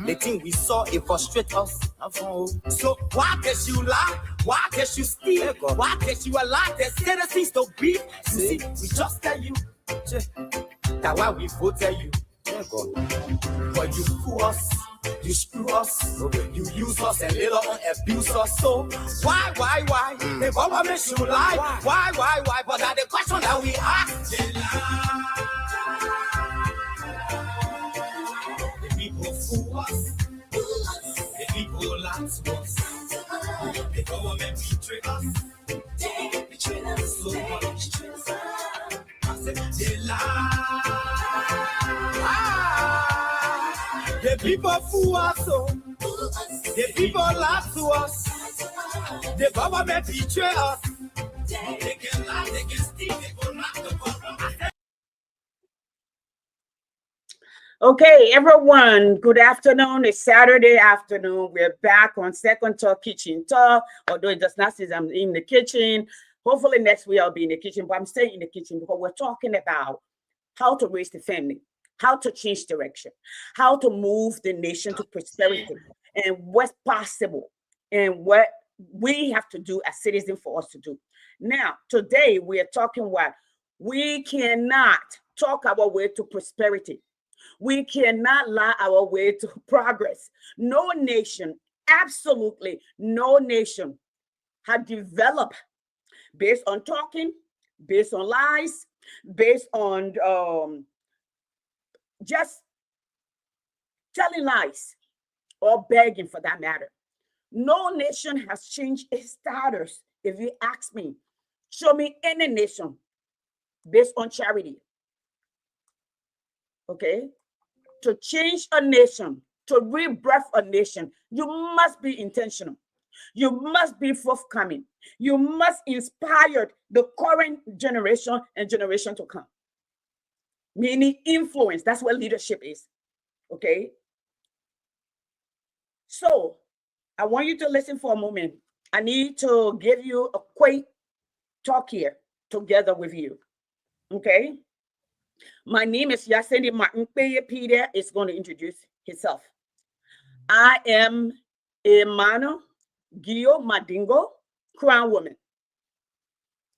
The thing we saw, it frustrate us. So why can't you lie? Why can't you steal? Why can't you allow the citizens to be? See, we just tell you. That's why we voted you. But you fool us, you screw us, you use us and later on abuse us. So why? The government should lie. Why? But that's the question that we ask. The people fool us. The people lie to us. The government betray us. They betray us. So much. I said they lie. The people fool us, so the people lie to us. The government betray us. They can lie, they can steal, they will not the government. Okay, everyone, good afternoon. It's Saturday afternoon. We're back on Second Talk Kitchen Talk, although it does not say I'm in the kitchen. Hopefully next week I'll be in the kitchen, but I'm staying in the kitchen because we're talking about how to raise the family, how to change direction, how to move the nation to prosperity, and what's possible, and what we have to do as citizens for us to do. Now, today we are talking what we cannot talk our way to prosperity. We cannot lie our way to progress. No nation, absolutely no nation, has developed based on talking, based on lies, based on just telling lies or begging for that matter. No nation has changed its status. If you ask me, show me any nation based on charity. Okay? To change a nation, to rebirth a nation, you must be intentional. You must be forthcoming. You must inspire the current generation and generation to come. Meaning influence. That's what leadership is. Okay? So, I want you to listen for a moment. I need to give you a quick talk here together with you. Okay? My name is Yaseni Martin. Peter is going to introduce himself. I am a Mano Gio Madingo Crown woman.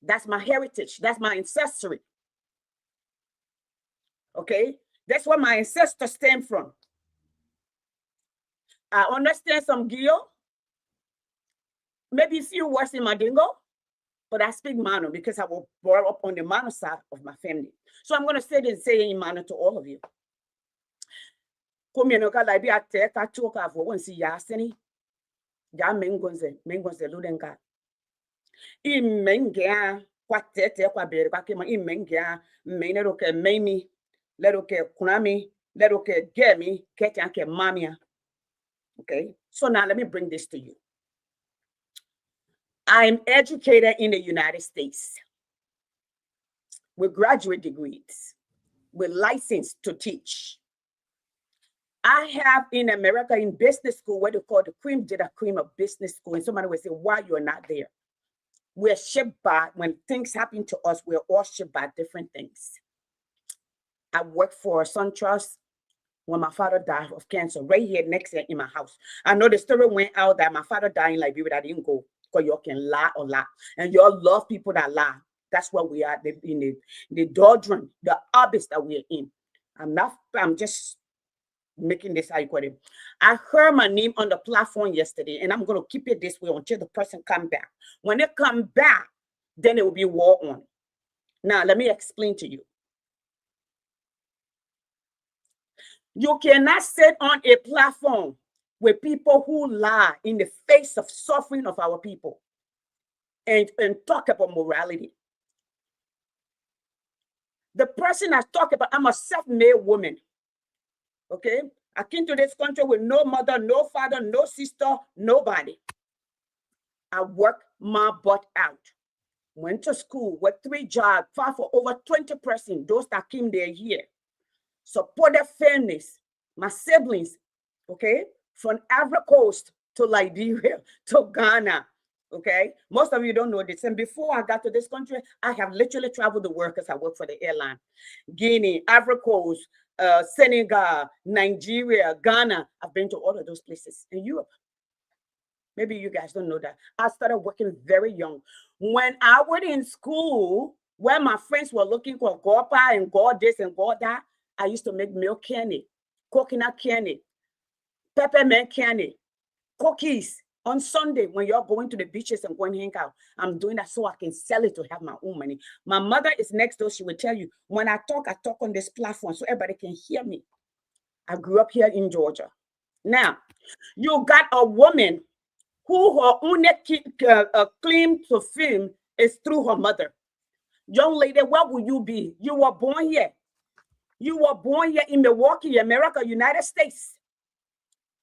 That's my heritage. That's my ancestry. Okay? That's where my ancestors stem from. I understand some Gio, maybe a few words in Madingo, but I speak Mano because I was brought up on the Mano side of my family. So I'm going to say in Mano to all of you. Kumenoka laibi ateka choka vo wonsi yaseni ya mengonze ludenga imengea kwatete kwa bere kwa kema imengea menero ke memi lero ke kunami lero ke gemi ketan ke mamia. Okay, so now let me bring this to you. I'm educated in the United States with graduate degrees, with license to teach. I have in America in business school what they call the cream de la cream of business school. And somebody will say, why you're not there? We're shaped by, when things happen to us, we're all shaped by different things. I worked for SunTrust when my father died of cancer, right here next year in my house. I know the story went out that my father died in Liberia. I didn't go because y'all can lie or lie. And y'all love people that lie. That's what we are in the doldrum, the abyss that we're in. I'm just making this how you call it. I heard my name on the platform yesterday, and I'm going to keep it this way until the person come back. When they come back, then it will be war on. Now, let me explain to you. You cannot sit on a platform with people who lie in the face of suffering of our people and talk about morality. The person I talk about, I'm a self-made woman. Okay? I came to this country with no mother, no father, no sister, nobody. I worked my butt out. Went to school, worked 3 jobs, fought for over 20%. Those that came there here. Supported families, my siblings, okay? From Ivory Coast to Liberia to Ghana, okay? Most of you don't know this. And before I got to this country, I have literally traveled the world because I work for the airline. Guinea, Ivory Coast, Senegal, Nigeria, Ghana. I've been to all of those places in Europe. Maybe you guys don't know that. I started working very young. When I was in school, where my friends were looking for gorpa and god this and god that, I used to make milk candy, coconut candy, peppermint candy, cookies on Sunday when you're going to the beaches and going hang out. I'm doing that so I can sell it to have my own money. My mother is next door. She will tell you, when I talk on this platform so everybody can hear me. I grew up here in Georgia. Now, you got a woman who her only claim to fame is through her mother. Young lady, where will you be? You were born here. You were born here in Milwaukee, America, United States.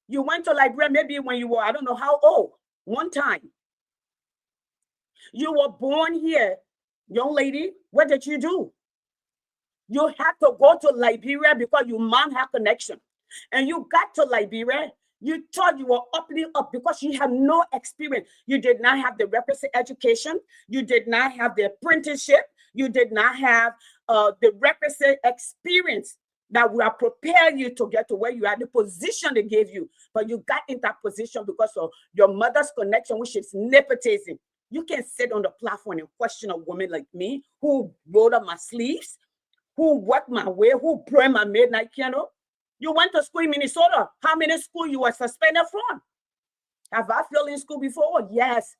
You went to Liberia maybe when you were, I don't know how old, one time. You were born here, young lady. What did you do? You had to go to Liberia because your mom had connection. And you got to Liberia. You thought you were up because you had no experience. You did not have the requisite education. You did not have the apprenticeship. You did not have the requisite experience that will prepare you to get to where you are, the position they gave you. But you got in that position because of your mother's connection, which is nepotism. You can sit on the platform and question a woman like me who rolled up my sleeves, who worked my way, who burned my midnight candle. You went to school in Minnesota. How many schools you were suspended from? Have I failed in school before? Yes.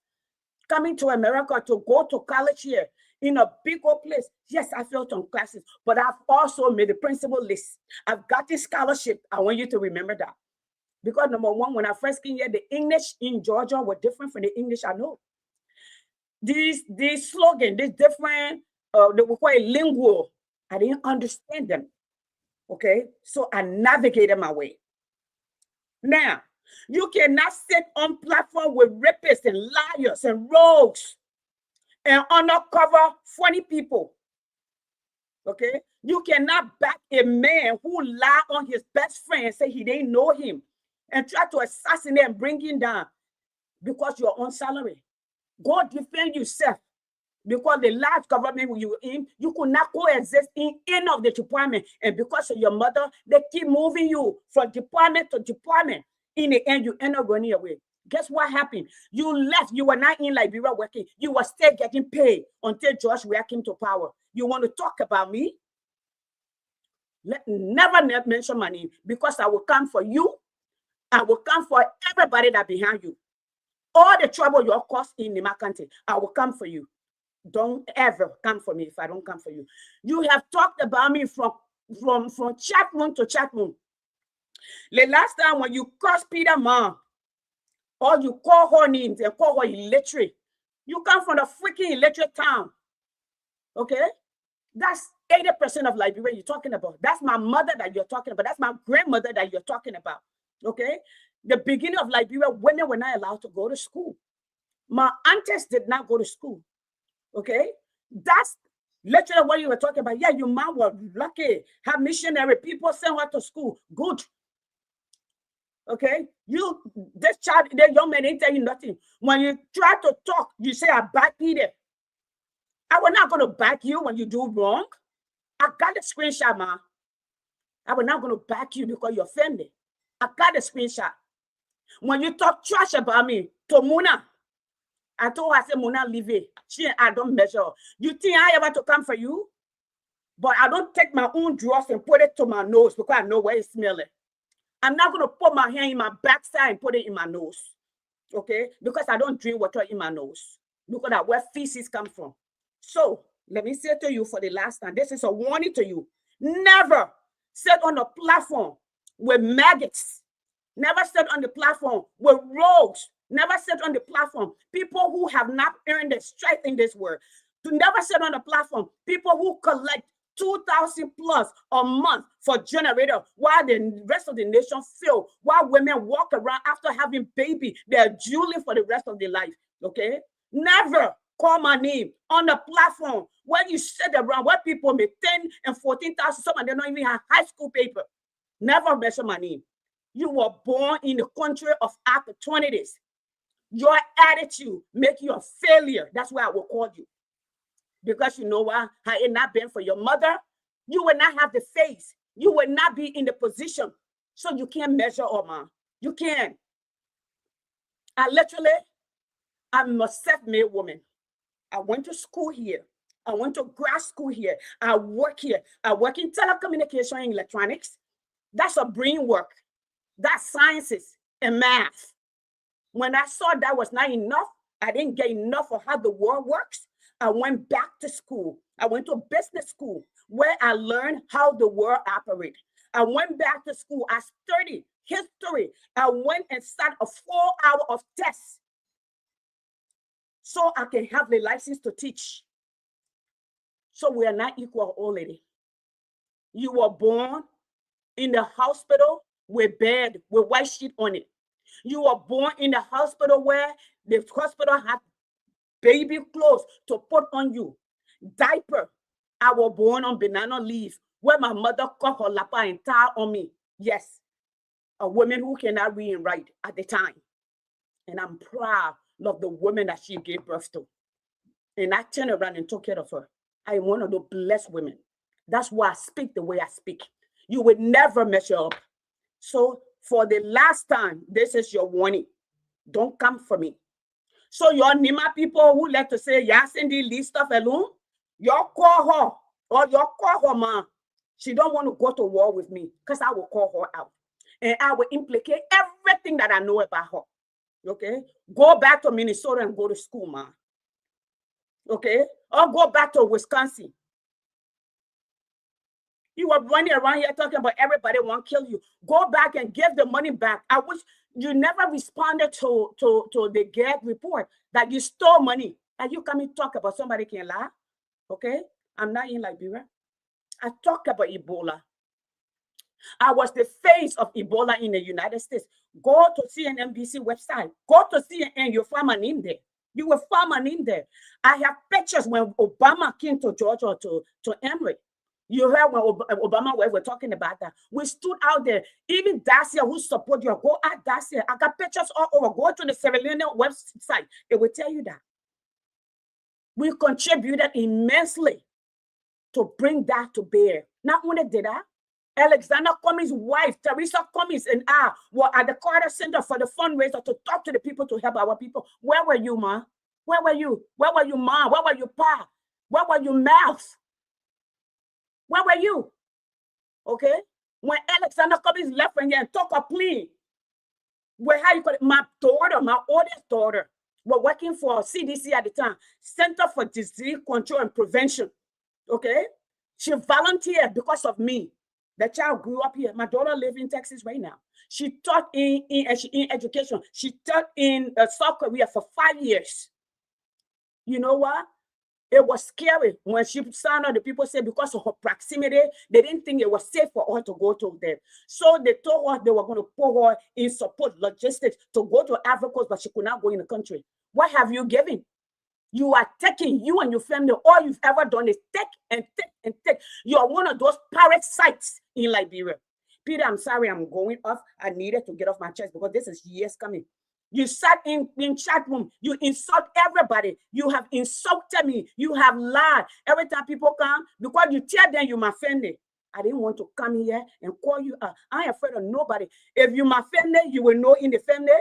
Coming to America to go to college here in a big old place. Yes, I failed on classes, but I've also made the principal list. I've got this scholarship. I want you to remember that. Because number one, when I first came here, the English in Georgia were different from the English I know. These slogan, these different, they were quite lingual. I didn't understand them. Okay, so I navigated my way. Now, you cannot sit on platform with rapists and liars and rogues and undercover funny people. Okay, you cannot back a man who lied on his best friend and say he didn't know him and try to assassinate and bring him down because you're on salary. Go defend yourself. Because the large government you were in, you could not coexist in any of the department. And because of your mother, they keep moving you from department to department. In the end, you end up running away. Guess what happened? You left. You were not in Liberia working. You were still getting paid until George Weah came to power. You want to talk about me? Never mention my name, because I will come for you. I will come for everybody that behind you. All the trouble you're caused in the country, I will come for you. Don't ever come for me if I don't come for you. You have talked about me from chat room to chat room. The last time when you cursed Peter mom, or you call her names and call her illiterate, you come from the freaking illiterate town. Okay? That's 80% of Liberia you're talking about. That's my mother that you're talking about. That's my grandmother that you're talking about. Okay? The beginning of Liberia, women were not allowed to go to school. My aunties did not go to school. Okay, that's literally what you were talking about. Yeah, your mom was lucky, have missionary people send her to school. Good. Okay, this child, the young man ain't tell you nothing. When you try to talk, you say I back Peter. I was not going to back you when you do wrong. I got the screenshot, ma. I was not going to back you because you're family. I got the screenshot. When you talk trash about me to Muna, I told her, I said, Mona, leave it. I don't measure. You think I ever to come for you? But I don't take my own dross and put it to my nose because I know where it smells. I'm not going to put my hand in my backside and put it in my nose. Okay? Because I don't drink water in my nose. Look at that, where feces come from. So, let me say to you for the last time, this is a warning to you. Never sit on a platform with maggots. Never sit on the platform with rogues. Never sit on the platform. People who have not earned their strength in this world. To never sit on the platform. People who collect 2,000 plus a month for generator while the rest of the nation fail. While women walk around after having baby, they're drooling for the rest of their life. Okay? Never call my name on the platform where you sit around where people make 10 and 14,000. Some of them don't even have high school paper. Never mention my name. You were born in the country of opportunities. Your attitude make you a failure. That's why I will call you. Because you know what? Had it not been for your mother, you would not have the face. you will not be in the position. So you can't measure up, man. You can't. I'm a self-made woman. I went to school here. I went to grad school here. I work here. I work in telecommunication and electronics. That's a brain work. That's sciences and math. When I saw that was not enough, I didn't get enough of how the world works. I went back to school. I went to business school where I learned how the world operates. I went back to school. I studied history. I went and sat a 4-hour of tests so I can have the license to teach. So we are not equal, old lady. You were born in the hospital with bed with white sheet on it. You were born in the hospital where the hospital had baby clothes to put on you. Diaper. I was born on banana leaf where my mother cut her lapa and tie on me. Yes, a woman who cannot read and write at the time. And I'm proud of the woman that she gave birth to. And I turned around and took care of her. I am one of the blessed women. That's why I speak the way I speak. You would never measure up. So for the last time, this is your warning. Don't come for me. So your Nima people who like to say, yes, Cindy, leave stuff alone, you call her or you call her man. She don't want to go to war with me because I will call her out. And I will implicate everything that I know about her. Okay? Go back to Minnesota and go to school, man. Okay? Or go back to Wisconsin. You were running around here talking about everybody want to kill you. Go back and give the money back. I wish you never responded to the GED report that you stole money. And you come and talk about somebody can lie. Okay? I'm not in Liberia. I talk about Ebola. I was the face of Ebola in the United States. Go to CNBC website. Go to CNN. You'll find my name there. You will find my name there. I have pictures when Obama came to Georgia to Emory. You heard when Obama were talking about that. We stood out there. Even Dacia, who support you, go at Dacia. I got pictures all over. Go to the Sierra Leone website. It will tell you that. We contributed immensely to bring that to bear. Not only did I, Alexander Cummings' wife, Teresa Cummings, and I were at the Carter Center for the fundraiser to talk to the people to help our people. Where were you, Ma? Where were you? Where were you, Ma? Where were you, Pa? Where were you, Mouth? Where were you? Okay? When Alexander Cummings left from here and took a plea, where how you call it? My daughter, my oldest daughter, were working for CDC at the time, Center for Disease Control and Prevention. Okay? She volunteered because of me. The child grew up here. My daughter lives in Texas right now. She taught in education. She taught in South Korea for 5 years. You know what? It was scary when she signed up. The people said because of her proximity, they didn't think it was safe for her to go to them. So they told her they were going to put her in support logistics to go to Africa, but she could not go in the country. What have you given? You are taking, you and your family, all you've ever done is take and take and take. You are one of those parasites in Liberia. Peter, I'm sorry, I'm going off. I needed to get off my chest because this is years coming. You sat in chat room. You insult everybody. You have insulted me. You have lied. Every time people come, because you tell them you're my family. I didn't want to come here and call you out. I ain't afraid of nobody. If you're my family, you will know in the family,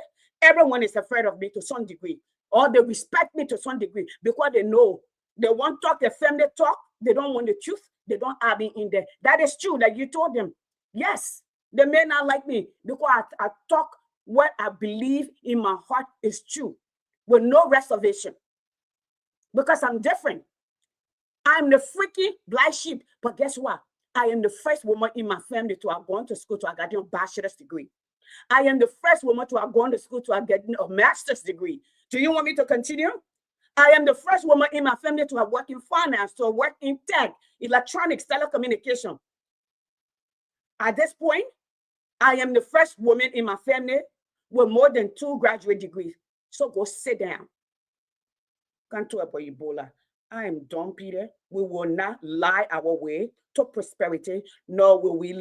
everyone is afraid of me to some degree. Or they respect me to some degree because they know they want to talk, their family talk. They don't want the truth. They don't have me in there. That is true. Like you told them. Yes, they may not like me because I talk what I believe in my heart is true with no reservation because I'm different. I'm the freaky black sheep. But guess what? I am the first woman in my family to have gone to school to get a bachelor's degree. I am the first woman to have gone to school to have gotten a master's degree. Do you want me to continue? I am the first woman in my family to have worked in finance, to have worked in tech, electronics, telecommunication. At this point, I am the first woman in my family with more than 2 graduate degrees. So go sit down. Can't talk about Ebola. I am done, Peter. We will not lie our way to prosperity, nor will we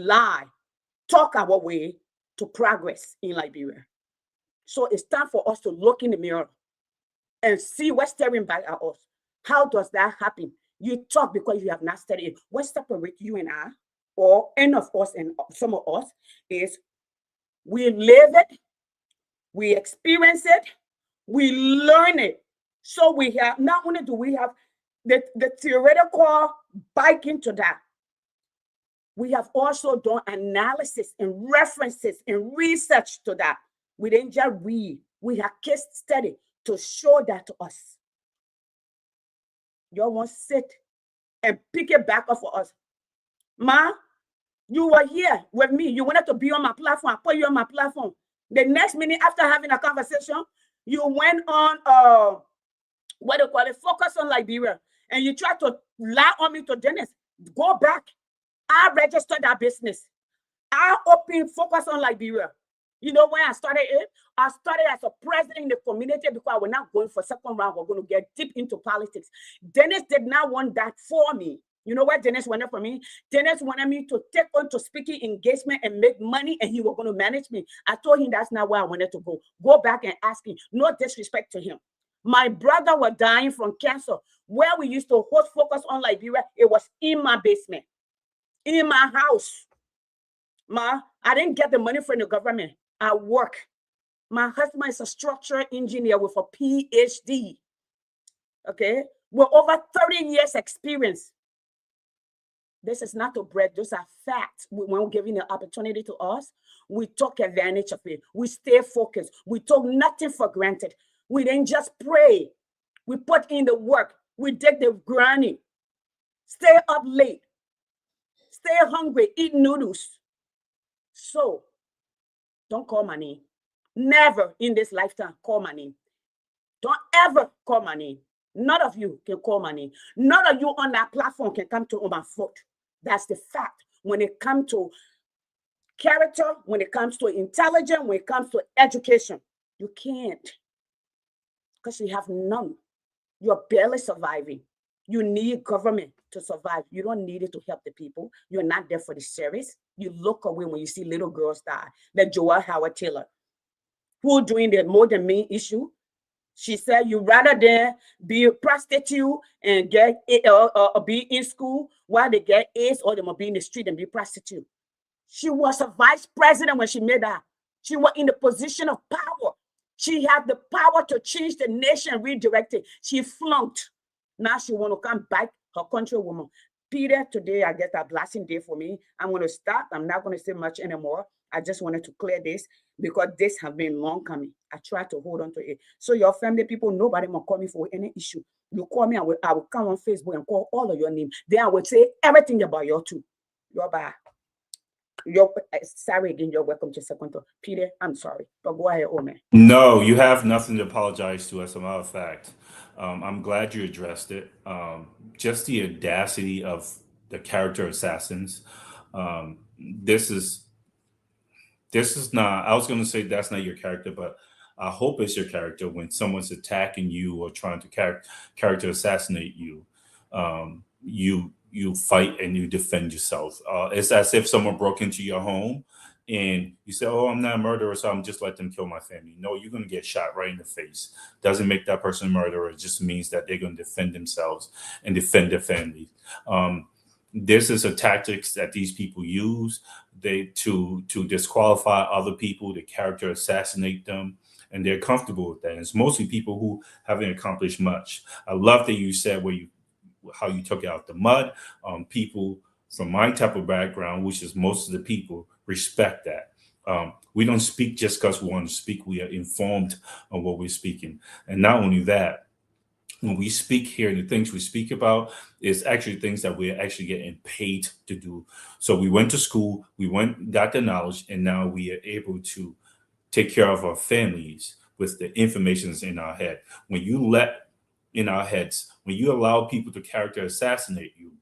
talk our way to progress in Liberia. So it's time for us to look in the mirror and see what's staring back at us. How does that happen? You talk because you have not studied. What separates you and I? or any of us and some of us, is we live it, we experience it, we learn it. So we have, not only do we have the theoretical bike into that, we have also done analysis and references and research to that. We didn't just read, we have case study to show that to us. You won't sit and pick it back up for us. Ma, you were here with me. You wanted to be on my platform. I put you on my platform. The next minute after having a conversation, you went on what they call it, Focus on Liberia, and you tried to lie on me to Dennis. Go back. I registered that business. I opened Focus on Liberia. You know when I started it? I started as a president in the community because we're not going for second round. We're going to get deep into politics. Dennis did not want that for me. You know what Dennis wanted for me? Dennis wanted me to take on to speaking engagement and make money, and he was going to manage me. I told him that's not where I wanted to go. Go back and ask him. No disrespect to him. My brother was dying from cancer. Where we used to host Focus on Liberia, it was in my basement, in my house. Ma, I didn't get the money from the government. I work. My husband is a structural engineer with a PhD. Okay? With over 30 years experience. This is not to brag. Those are facts. When we're giving the opportunity to us, we took advantage of it. We stay focused. We took nothing for granted. We didn't just pray. We put in the work. We did the grinding. Stay up late. Stay hungry. Eat noodles. So, don't call my name. Never in this lifetime call my name. Don't ever call my name. None of you can call my name. None of you on that platform can come to my foot. That's the fact. When it comes to character, when it comes to intelligence, when it comes to education, you can't. Because you have none. You're barely surviving. You need government to survive. You don't need it to help the people. You're not there for the service. You look away when you see little girls die. Like Joelle Howard Taylor, who doing the more than me issue. She said, you rather than be a prostitute and get be in school while they get AIDS, or they must be in the street and be prostitute. She was a vice president when she made that. She was in the position of power. She had the power to change the nation, redirect it. She flunked. Now she want to come back, her countrywoman. Peter, today I guess a blessing day for me. I'm going to start. I'm not going to say much anymore. I just wanted to clear this because this has been long coming. I try to hold on to it. So your family people, nobody will call me for any issue. You call me, I will come on Facebook and call all of your names. Then I will say everything about your two. You're bad. You're sorry again. You're welcome to second talk. Peter, I'm sorry, but go ahead, oh man. No, you have nothing to apologize to. As a matter of fact, I'm glad you addressed it. Just the audacity of the character assassins. This is not. I was going to say that's not your character, but I hope it's your character when someone's attacking you or trying to character assassinate you. You fight and you defend yourself. It's as if someone broke into your home and you say, oh, I'm not a murderer, so I'm just let them kill my family. No, you're going to get shot right in the face. Doesn't make that person a murderer. It just means that they're going to defend themselves and defend their family. This is a tactics that these people use to disqualify other people, to character assassinate them, and they're comfortable with that. And it's mostly people who haven't accomplished much. I love that you said how you took it out the mud. People from my type of background, which is most of the people, respect that. We don't speak just because we want to speak. We are informed on what we're speaking. And not only that, when we speak here, the things we speak about is actually things that we're actually getting paid to do. So we went to school, got the knowledge, and now we are able to take care of our families with the information that's in our head. When you allow people to character assassinate you,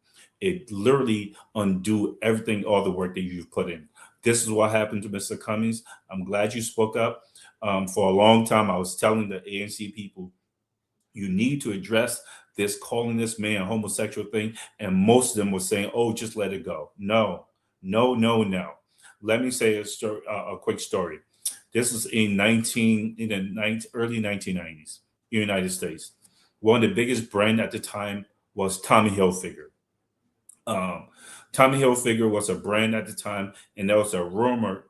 it literally undo everything, all the work that you've put in. This is what happened to Mr. Cummings. I'm glad you spoke up. For a long time, I was telling the ANC people, you need to address this calling this man a homosexual thing. And most of them were saying, oh, just let it go. No. Let me say a quick story. This was in the early 1990s, United States. One of the biggest brands at the time was Tommy Hilfiger. Tommy Hilfiger was a brand at the time, and there was a rumor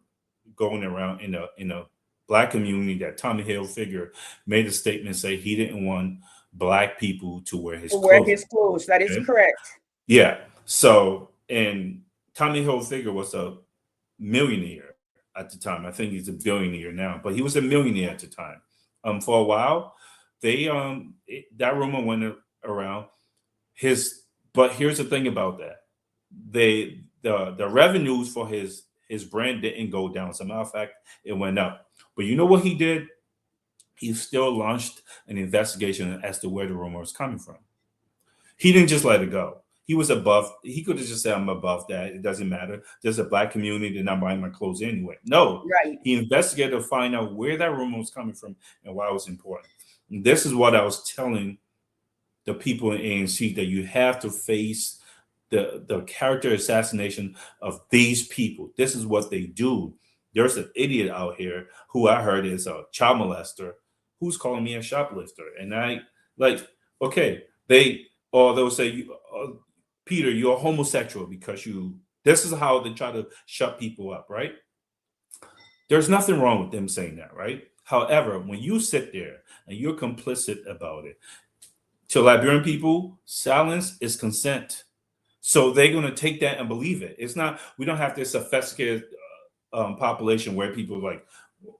going around in a black community that Tommy Hilfiger made a statement say he didn't want black people to wear his clothes. That is Okay? correct. Yeah. So, and Tommy Hilfiger was a millionaire at the time. I think he's a billionaire now, but he was a millionaire at the time. For a while, that rumor went around. But here's the thing about that: the revenues for his brand didn't go down. As a matter of fact, it went up. But you know what he did? He still launched an investigation as to where the rumor was coming from. He didn't just let it go. He was above. He could have just said, "I'm above that. It doesn't matter. There's a black community. They're not buying my clothes anyway." No, Right. he investigated to find out where that rumor was coming from and why it was important. And this is what I was telling the people in ANC, that you have to face the character assassination of these people. This is what they do. There's an idiot out here who I heard is a child molester who's calling me a shoplifter, and I like, okay, they'll say, Peter, you're a homosexual because this is how they try to shut people up, right? There's nothing wrong with them saying that, right? However, when you sit there and you're complicit about it, to Liberian people, silence is consent. So they're going to take that and believe it. It's not, we don't have this sophisticated population where people are like,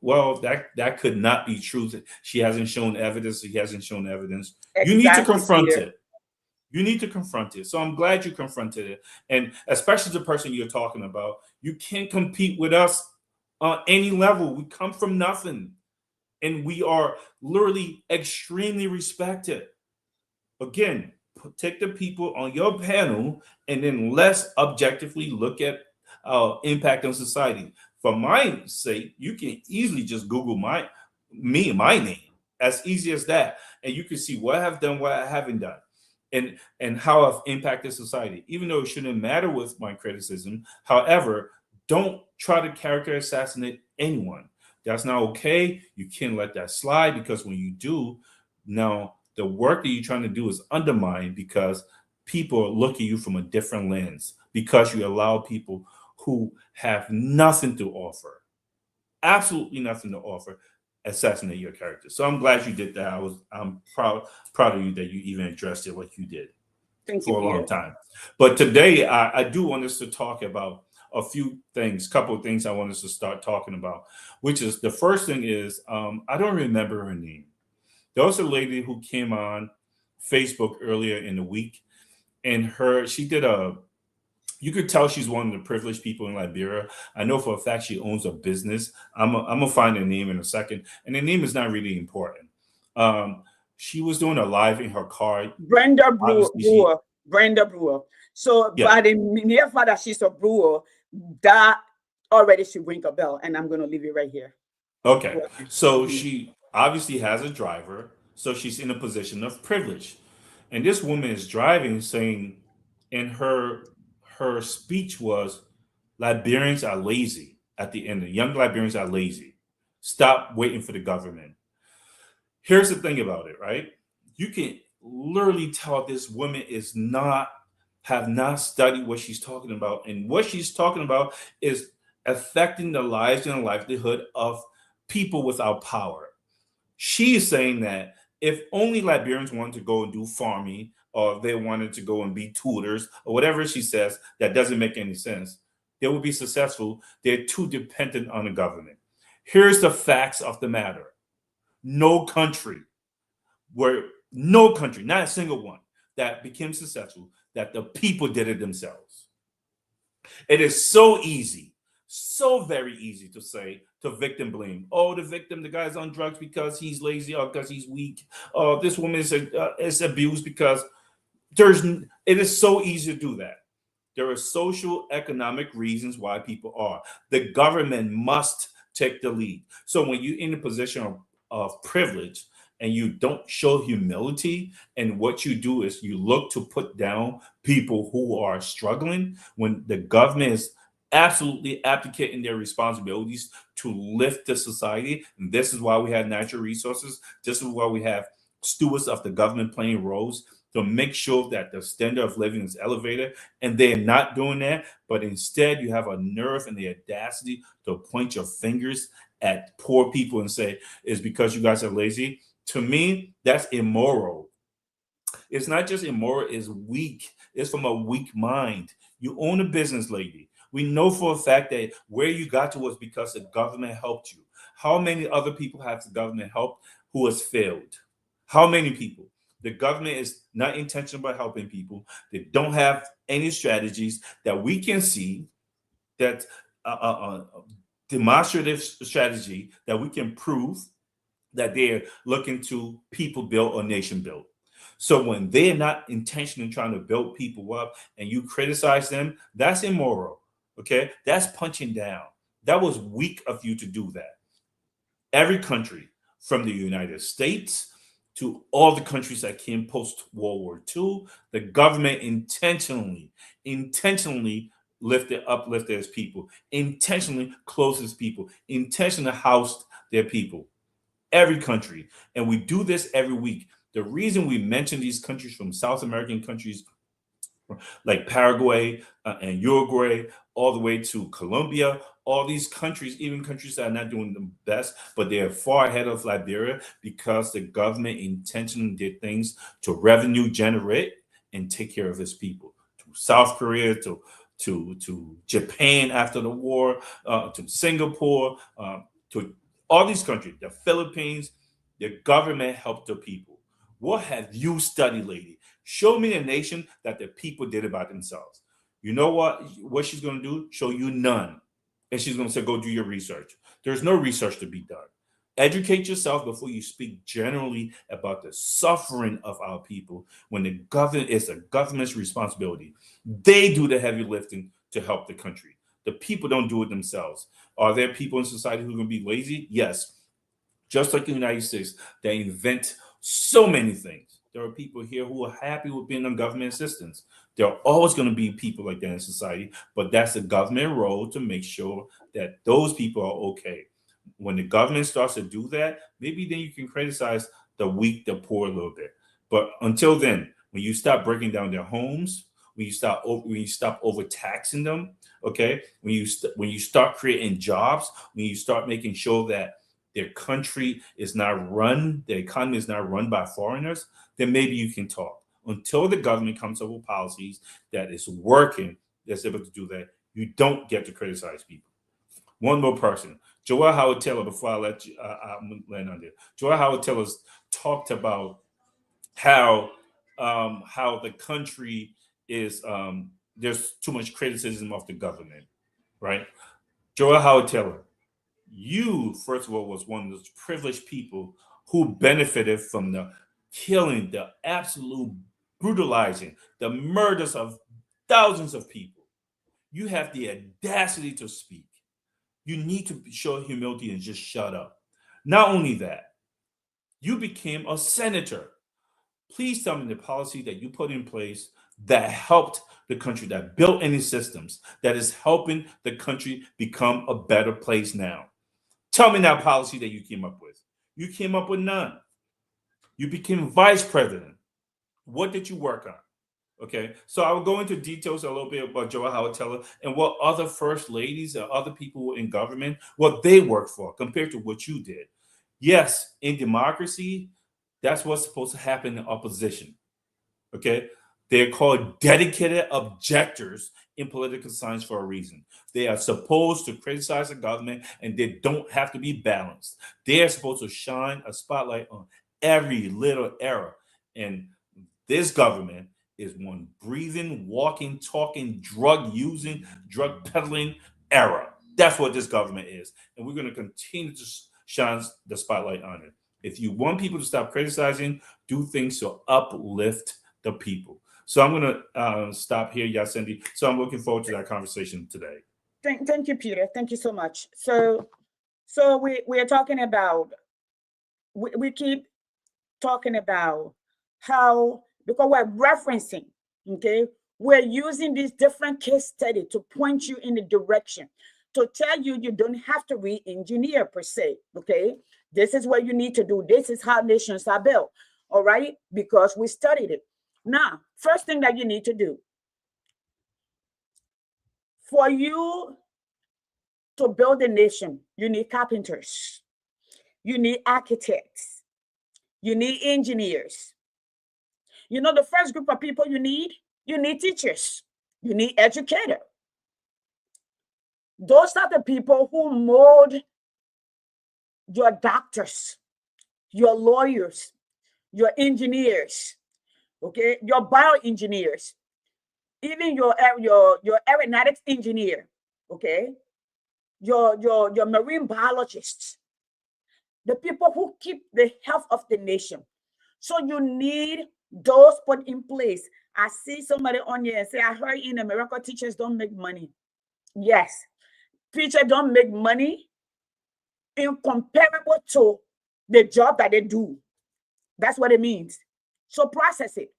well, that could not be true. She hasn't shown evidence. He hasn't shown evidence. Exactly. You need to confront it. You need to confront it. So I'm glad you confronted it. And especially the person you're talking about, you can't compete with us on any level. We come from nothing. And we are literally extremely respected. Again, take the people on your panel and then let's objectively look at impact on society. For my sake, you can easily just Google my name, as easy as that. And you can see what I've done, what I haven't done. And how I've impacted society, even though it shouldn't matter with my criticism. However, don't try to character assassinate anyone. That's not okay. You can't let that slide, because when you do, now the work that you're trying to do is undermined because people look at you from a different lens, because you allow people who have nothing to offer, absolutely nothing to offer, assassinate your character. So I'm glad you did that. I'm proud of you that you even addressed it like you did for a long time. But today I do want us to talk about a few things, couple of things I want us to start talking about, which is, the first thing is, I don't remember her name. There was a lady who came on Facebook earlier in the week, and you could tell she's one of the privileged people in Liberia. I know for a fact she owns a business. I'm gonna find her name in a second, and the name is not really important. She was doing a live in her car. Brenda Brewer. So yeah. By the mere fact that she's a brewer, that already should ring a bell, and I'm gonna leave it right here. Okay, so she obviously has a driver, so she's in a position of privilege, and this woman is driving, saying, in her speech was, Liberians are lazy. At the end, the young Liberians are lazy. Stop waiting for the government. Here's the thing about it, right? You can literally tell this woman have not studied what she's talking about. And what she's talking about is affecting the lives and the livelihood of people without power. She is saying that if only Liberians wanted to go and do farming, or if they wanted to go and be tutors, or whatever she says, that doesn't make any sense, they will be successful. They're too dependent on the government. Here's the facts of the matter. No country, not a single one, that became successful, that the people did it themselves. It is so easy, so very easy to say, to victim blame. Oh, the guy's on drugs because he's lazy or because he's weak. Oh, this woman is abused because it is so easy to do that. There are social, economic reasons why people are. The government must take the lead. So when you're in a position of privilege and you don't show humility, and what you do is you look to put down people who are struggling, when the government is absolutely abdicating their responsibilities to lift the society. And this is why we have natural resources. This is why we have stewards of the government playing roles. to make sure that the standard of living is elevated, and they're not doing that, but instead you have a nerve and the audacity to point your fingers at poor people and say, it's because you guys are lazy. To me, that's immoral. It's not just immoral, it's weak. It's from a weak mind. You own a business, lady. We know for a fact that where you got to was because the government helped you. How many other people have the government helped who has failed? How many people? The government is not intentional about helping people. They don't have any strategies that we can see, that demonstrative strategy that we can prove that they're looking to people build or nation build. So when they're not intentionally trying to build people up and you criticize them, that's immoral. Okay, that's punching down. That was weak of you to do that. Every country, from the United States to all the countries that came post World War II, the government intentionally uplifted its people, intentionally closes people, intentionally housed their people. Every country. And we do this every week. The reason we mention these countries, from South American countries like Paraguay and Uruguay, all the way to Colombia, all these countries, even countries that are not doing the best, but they're far ahead of Liberia because the government intentionally did things to revenue generate and take care of its people. To South Korea, to Japan after the war, to Singapore, to all these countries, the Philippines, the government helped the people. What have you studied, lady? Show me a nation that the people did it by themselves. You know what she's going to do? Show you none. And she's going to say, go do your research. There's no research to be done. Educate yourself before you speak generally about the suffering of our people when the government is the government's responsibility. They do the heavy lifting to help the country. The people don't do it themselves. Are there people in society who are going to be lazy? Yes. Just like the United States, they invent so many things. There are people here who are happy with being on government assistance. There are always going to be people like that in society, but that's the government role to make sure that those people are okay. When the government starts to do that, maybe then you can criticize the weak, the poor a little bit. But until then, when you stop breaking down their homes, when you stop overtaxing them, okay, when you start creating jobs, when you start making sure that their country is not run, the economy is not run by foreigners, then maybe you can talk. Until the government comes up with policies that is working, that's able to do that, you don't get to criticize people. One more person, Joel Howard Taylor, before I let you land on there. Joel Howard Taylor talked about how the country is, there's too much criticism of the government, right? Joel Howard Taylor, you, first of all, was one of those privileged people who benefited from the killing, the absolute brutalizing, the murders of thousands of people. You have the audacity to speak. You need to show humility and just shut up. Not only that, you became a senator. Please tell me the policy that you put in place that helped the country, that built any systems, that is helping the country become a better place now. Tell me that policy that you came up with. You came up with none. You became vice president. What did you work on? Okay, so I will go into details a little bit about Joel Howard Taylor and what other first ladies or other people in government, what they work for compared to what you did. Yes, in democracy, that's what's supposed to happen in opposition. Okay, they're called dedicated objectors in political science for a reason. They are supposed to criticize the government and they don't have to be balanced. They are supposed to shine a spotlight on every little error. And this government is one breathing, walking, talking, drug using, drug peddling error. That's what this government is. And we're going to continue to shine the spotlight on it. If you want people to stop criticizing, do things to uplift the people. So I'm going to stop here, Yacendi. So I'm looking forward to that conversation today. Thank you, Peter. Thank you so much. So we are talking about, we keep talking about how, because we're referencing, okay, we're using this different case study to point you in the direction, to tell you you don't have to re-engineer per se, okay? This is what you need to do. This is how nations are built, all right? Because we studied it. Now, first thing that you need to do, for you to build a nation, you need carpenters, you need architects, you need engineers. You know the first group of people you need teachers, you need educators. Those are the people who mold your doctors, your lawyers, your engineers, okay, your bioengineers, even your aeronautics engineer, okay, your marine biologists, the people who keep the health of the nation. So you need those put in place. I see somebody on here and say, I heard in America teachers don't make money. Yes, teachers don't make money in comparable to the job that they do. That's what it means. So process it.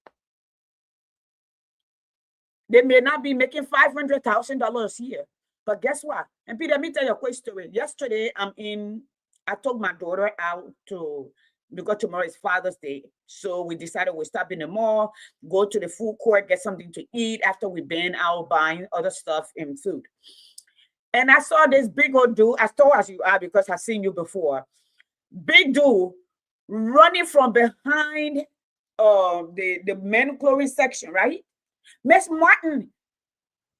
They may not be making $500,000 a year, but guess what? And Peter, let me tell you a quick story. Yesterday, I took my daughter out because tomorrow is Father's Day. So we decided we'll stop in the mall, go to the food court, get something to eat after we've been out buying other stuff and food. And I saw this big old dude, as tall as you are because I've seen you before, big dude running from behind the men clothing section, right? Miss Martin.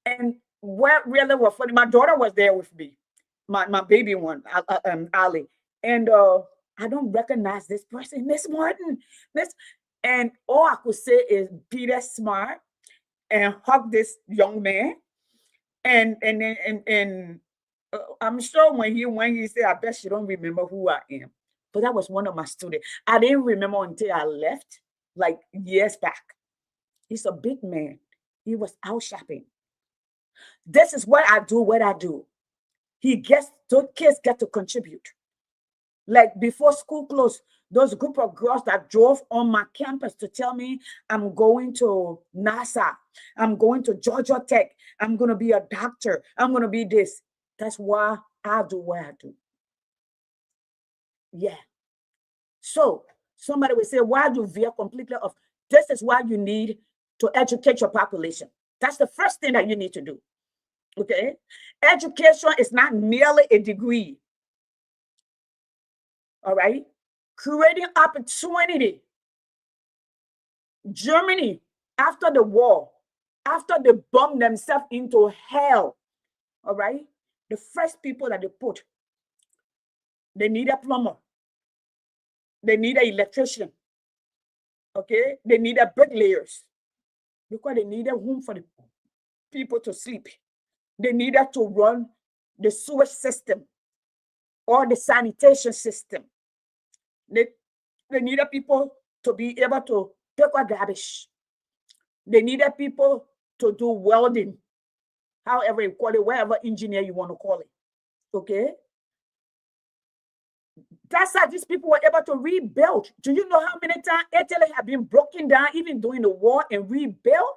And what really was funny, my daughter was there with me, my baby one, Ali. And I don't recognize this person, Miss Martin. And all I could say is be that smart and hug this young man. And I'm sure when he said, I bet she don't remember who I am. But that was one of my students. I didn't remember until I left, like years back. He's a big man. He was out shopping. This is what I do. Those kids get to contribute. Like before school closed, those group of girls that drove on my campus to tell me I'm going to NASA, I'm going to Georgia Tech, I'm going to be a doctor, I'm going to be this. That's why I do what I do. Yeah. So somebody will say, why do you veer completely off? This is why you need to educate your population. That's the first thing that you need to do. Okay? Education is not merely a degree. All right? Creating opportunity. Germany, after the war, after they bombed themselves into hell, all right? The first people that they put, they need a plumber. They need an electrician. Okay? They need a bricklayers. Because they need a room for the people to sleep. They needed to run the sewage system or the sanitation system. They needed people to be able to take out garbage. They needed people to do welding, however you call it, whatever engineer you want to call it. Okay? That's how these people were able to rebuild. Do you know how many times Italy have been broken down even during the war and rebuilt?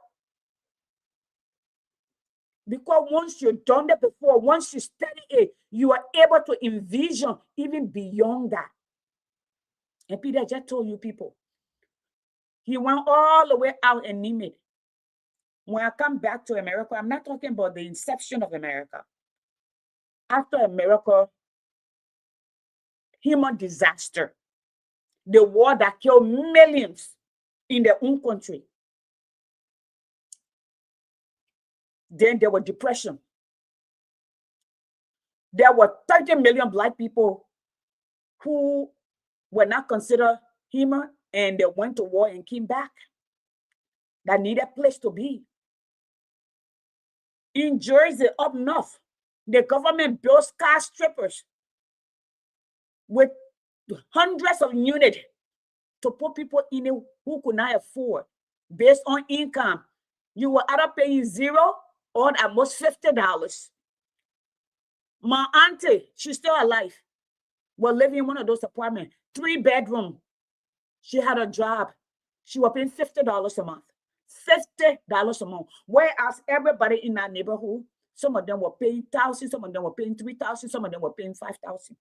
Because once you've done that before, once you study it, you are able to envision even beyond that. And Peter just told you people, he went all the way out in Nimid. When I come back to America, I'm not talking about the inception of America. After America, human disaster, the war that killed millions in their own country. Then there was depression. There were 30 million Black people who were not considered human, and they went to war and came back. That needed a place to be. In Jersey, up north, the government built skyscrapers with hundreds of units to put people in it who could not afford. Based on income, you were either paying $0 or at most $50. My auntie, she's still alive, was living in one of those apartments, 3-bedroom. She had a job. She was paying $50 a month. $50 a month. Whereas everybody in that neighborhood, some of them were paying $1,000, some of them were paying $3,000, some of them were paying $5,000.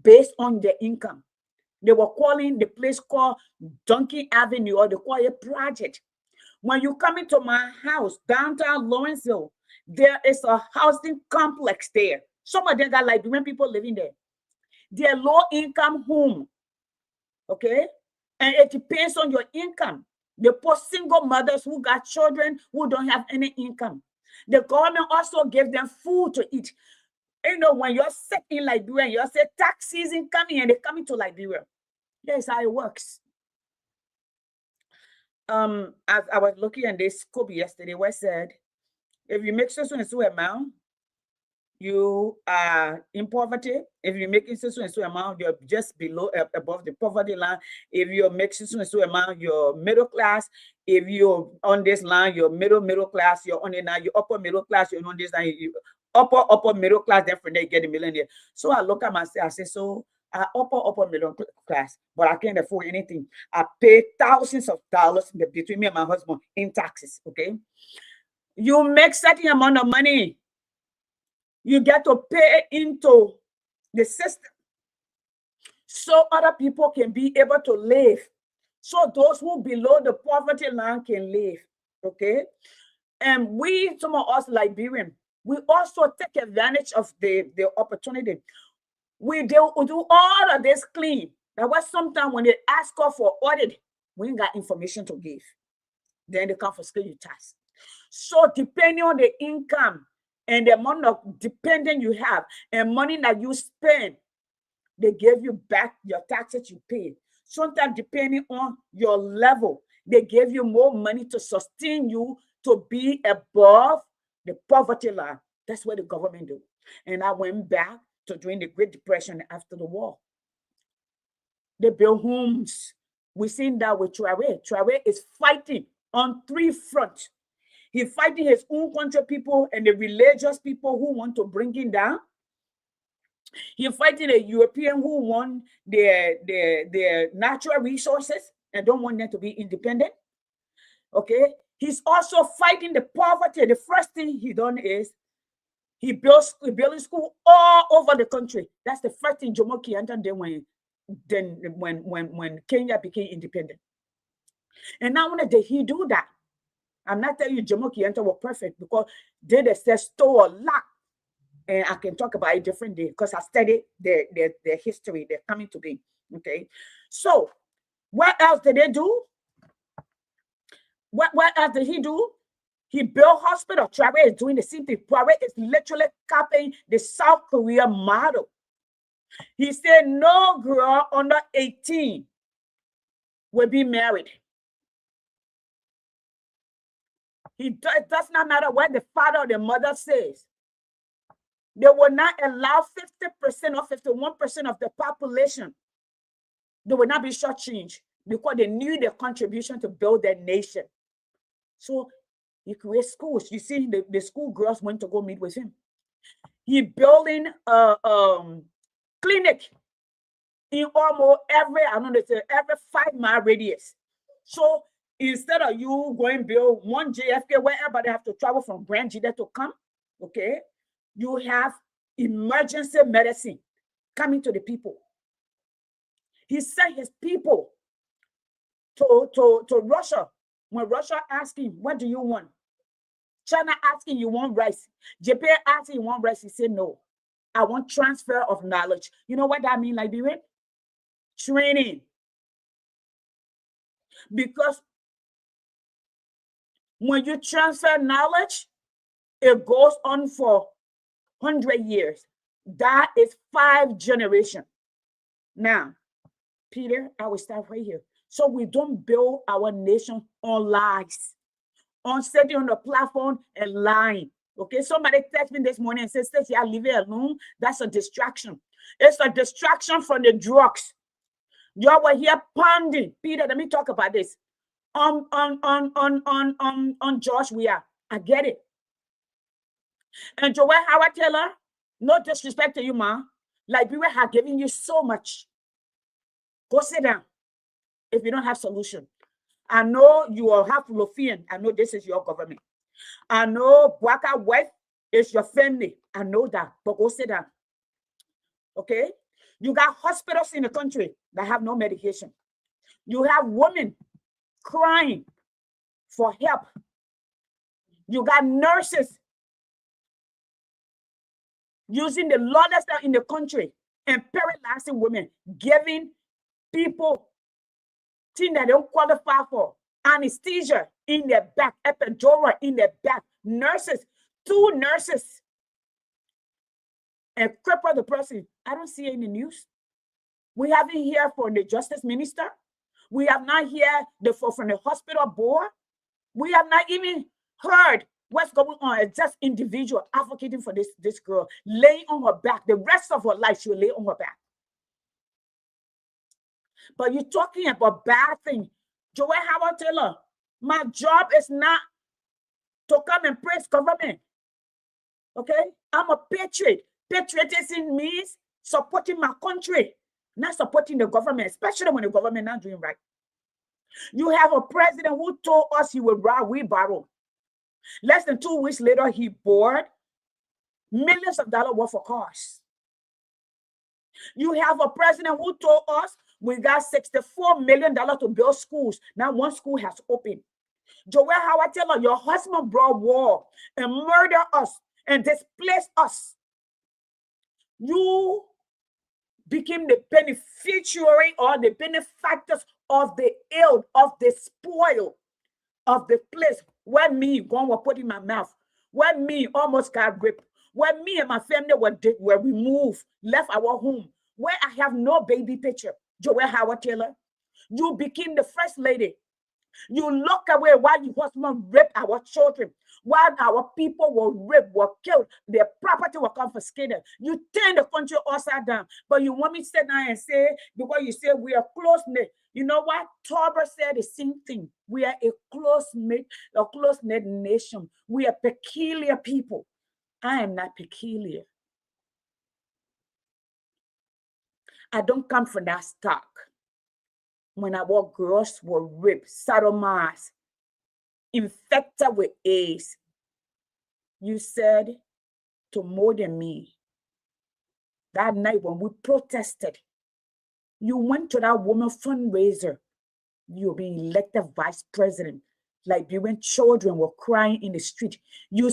Based on their income. They were calling the place called Duncan Avenue, or they call it Project. When you come into my house, downtown Lawrenceville, there is a housing complex there. Some of them got Liberian people living there. They're low-income home, okay? And it depends on your income. They put single mothers who got children who don't have any income. The government also gives them food to eat. You know, when you're sick in Liberia, you say tax season coming and they're coming to Liberia. That's how it works. As I was looking at this scope yesterday, where it said, if you make so and so amount, you are in poverty. If you make so and so amount, you're just below, above the poverty line. If you make so and so amount, you're middle class. If you're on this line, you're middle class. You're on the line, you're upper middle class. You're on this line, you upper middle class. Then from there, you get a millionaire. So I look at myself, I say, so I upper middle class, but I can't afford anything. I pay thousands of dollars between me and my husband in taxes. Okay, you make certain amount of money, you get to pay into the system so other people can be able to live. So those who below the poverty line can live, okay? And we, some of us Liberian, we also take advantage of the opportunity. We do all of this clean. That was sometimes when they ask us for audit, we ain't got information to give. Then they confiscate your tax. So depending on the income and the amount of dependent you have and money that you spend, they give you back your taxes you paid. Sometimes depending on your level, they give you more money to sustain you to be above the poverty line. That's what the government do. And I went back to during the Great Depression after the war. They build homes. We've seen that with Traoré. Traoré is fighting on 3 fronts. He's fighting his own country people and the religious people who want to bring him down. He's fighting the European who want their natural resources and don't want them to be independent. Okay. He's also fighting the poverty. The first thing he done is he building school all over the country. That's the first thing Jomo Kenyatta did when Kenya became independent. And now when did he do that? I'm not telling you Jomo Kenyatta was perfect because they stole a lot. And I can talk about it different day because I studied their history. They're coming to be. Okay. So what else did they do? What else did he do? He built hospital. Traoré is doing the same thing. Traoré is literally copying the South Korea model. He said no girl under 18 will be married. It does not matter what the father or the mother says. They will not allow 50% or 51% of the population. They will not be shortchanged because they need their contribution to build their nation. So he creates schools. You see, the school girls went to go meet with him. He building a clinic in almost every 5-mile radius. So instead of you going build one JFK where everybody have to travel from Grand Jida to come, okay, you have emergency medicine coming to the people. He sent his people to Russia. When Russia asked him, what do you want? China asking, you want rice? Japan asking, you want rice? He said, no, I want transfer of knowledge. You know what that means, Liberian? Training. Because when you transfer knowledge, it goes on for 100 years. That is 5 generations. Now, Peter, I will start right here. So we don't build our nation on lies, on sitting on the platform and lying. Okay, somebody texted me this morning and said, Stacey, I leave it alone. That's a distraction. It's a distraction from the drugs. Y'all were here pounding. Peter, let me talk about this. On George, we are. I get it. And Joel Howard Taylor, no disrespect to you, ma. Liberia has given you so much. Go sit down if you don't have solution. I know you will have Lofian. I know this is your government. I know Bwaka wife is your family. I know that, but go sit down. Okay? You got hospitals in the country that have no medication. You have women crying for help. You got nurses using the lawless in the country and paralyzing women, giving people things that they don't qualify for, anesthesia in their back, epidural in their back, nurses, 2 nurses, and cripple the person. I don't see any news. We haven't heard from the justice minister. We have not heard from the hospital board. We have not even heard what's going on. It's just individual advocating for this girl, laying on her back. The rest of her life, she will lay on her back. But you're talking about bad things. Joel Howard Taylor, my job is not to come and praise government. Okay? I'm a patriot. Patriotism means supporting my country, not supporting the government, especially when the government not doing right. You have a president who told us he would ride wheelbarrow. Less than 2 weeks later, he bought millions of dollars worth of cars. You have a president who told us we got $64 million to build schools. Now 1 school has opened. Joel Howard Taylor, your husband brought war and murdered us and displaced us. You became the beneficiary or the benefactors of the ill, of the spoil of the place where me going were put in my mouth, where me almost got raped, where me and my family were removed, left our home, where I have no baby picture. Joel Howard Taylor, you became the first lady. You look away while your husband raped our children, while our people were raped, were killed, their property were confiscated. You turn the country upside down. But you want me to sit down and say, because you say we are close-knit. You know what? Tauber said the same thing. We are a close-knit nation. We are peculiar people. I am not peculiar. I don't come from that stock. When our girls were raped, sodomized, infected with AIDS, you said to more than me. That night when we protested, you went to that woman fundraiser. You were being elected vice president. Liberian children were crying in the street. You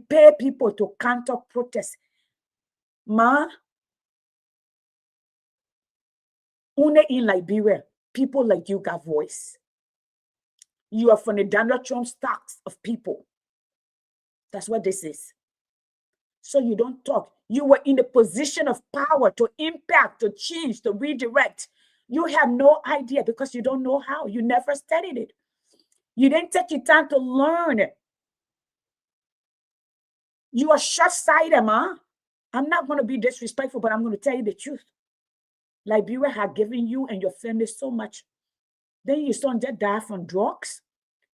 pay people to counter protest. Ma, only in Liberia, people like you got voice. You are from the Donald Trump stocks of people. That's what this is. So you don't talk. You were in the position of power to impact, to change, to redirect. You have no idea because you don't know how. You never studied it. You didn't take your time to learn it. You are short-sighted, ma. I'm not going to be disrespectful, but I'm going to tell you the truth. Liberia had given you and your family so much. Then your son just died from drugs.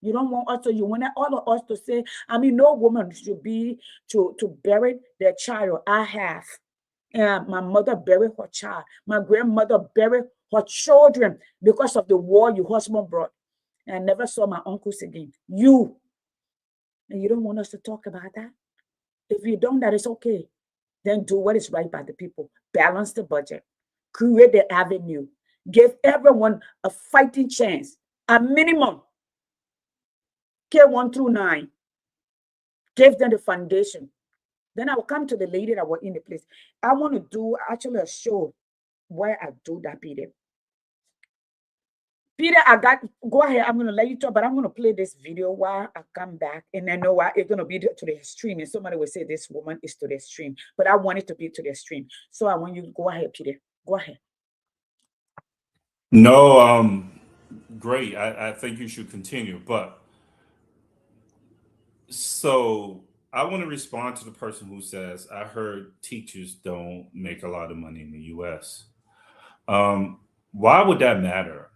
You don't want us to, you want all of us to say, I mean, no woman should be to bury their child. I have. My mother buried her child. My grandmother buried her children because of the war your husband brought. And I never saw my uncles again. You. And you don't want us to talk about that? If you don't, that is okay. Then do what is right by the people. Balance the budget. Create the avenue. Give everyone a fighting chance. A minimum. K1 through 9. Give them the foundation. Then I will come to the lady that were in the place. I want to do actually a show where I do that, Peter. Peter, go ahead. I'm going to let you talk, but I'm going to play this video while I come back. And I know why it's going to be to the extreme. And somebody will say this woman is to the extreme, but I want it to be to the extreme. So I want you to go ahead, Peter. Go ahead. No, great. I think you should continue. But so I want to respond to the person who says, I heard teachers don't make a lot of money in the U.S. Why would that matter?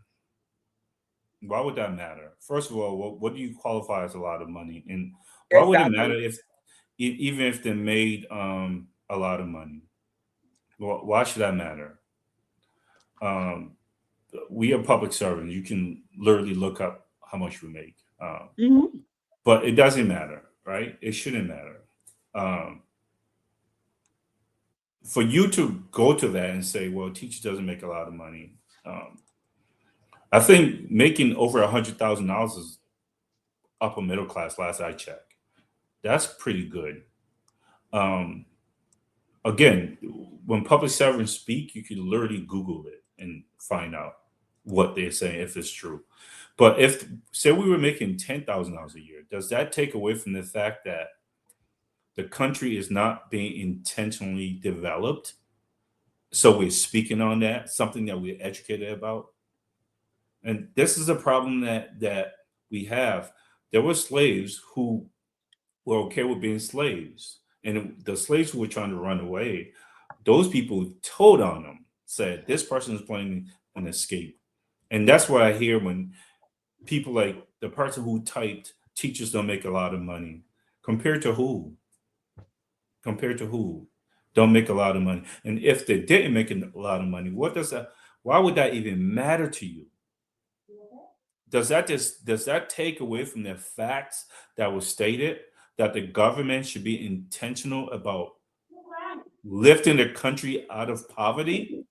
Why would that matter? First of all, what do you qualify as a lot of money? And why would it matter even if they made a lot of money? Well, why should that matter? We are public servants. You can literally look up how much we make. But it doesn't matter, right? It shouldn't matter. For you to go to that and say, well, teacher doesn't make a lot of money. I think making over $100,000 is upper middle class. Last I checked, that's pretty good. Um, Again, when public servants speak, you can literally Google it and find out what they're saying if it's true. But if say we were making $10,000 a year, does that take away from the fact that the country is not being intentionally developed? So we're speaking on that, something that we're educated about. And this is a problem that we have. There were slaves who were okay with being slaves. And the slaves who were trying to run away, those people told on them, said, this person is planning an escape. And that's what I hear when people like the person who typed, teachers don't make a lot of money. Compared to who? Compared to who? Don't make a lot of money. And if they didn't make a lot of money, why would that even matter to you? Does that take away from the facts that was stated that the government should be intentional about lifting the country out of poverty?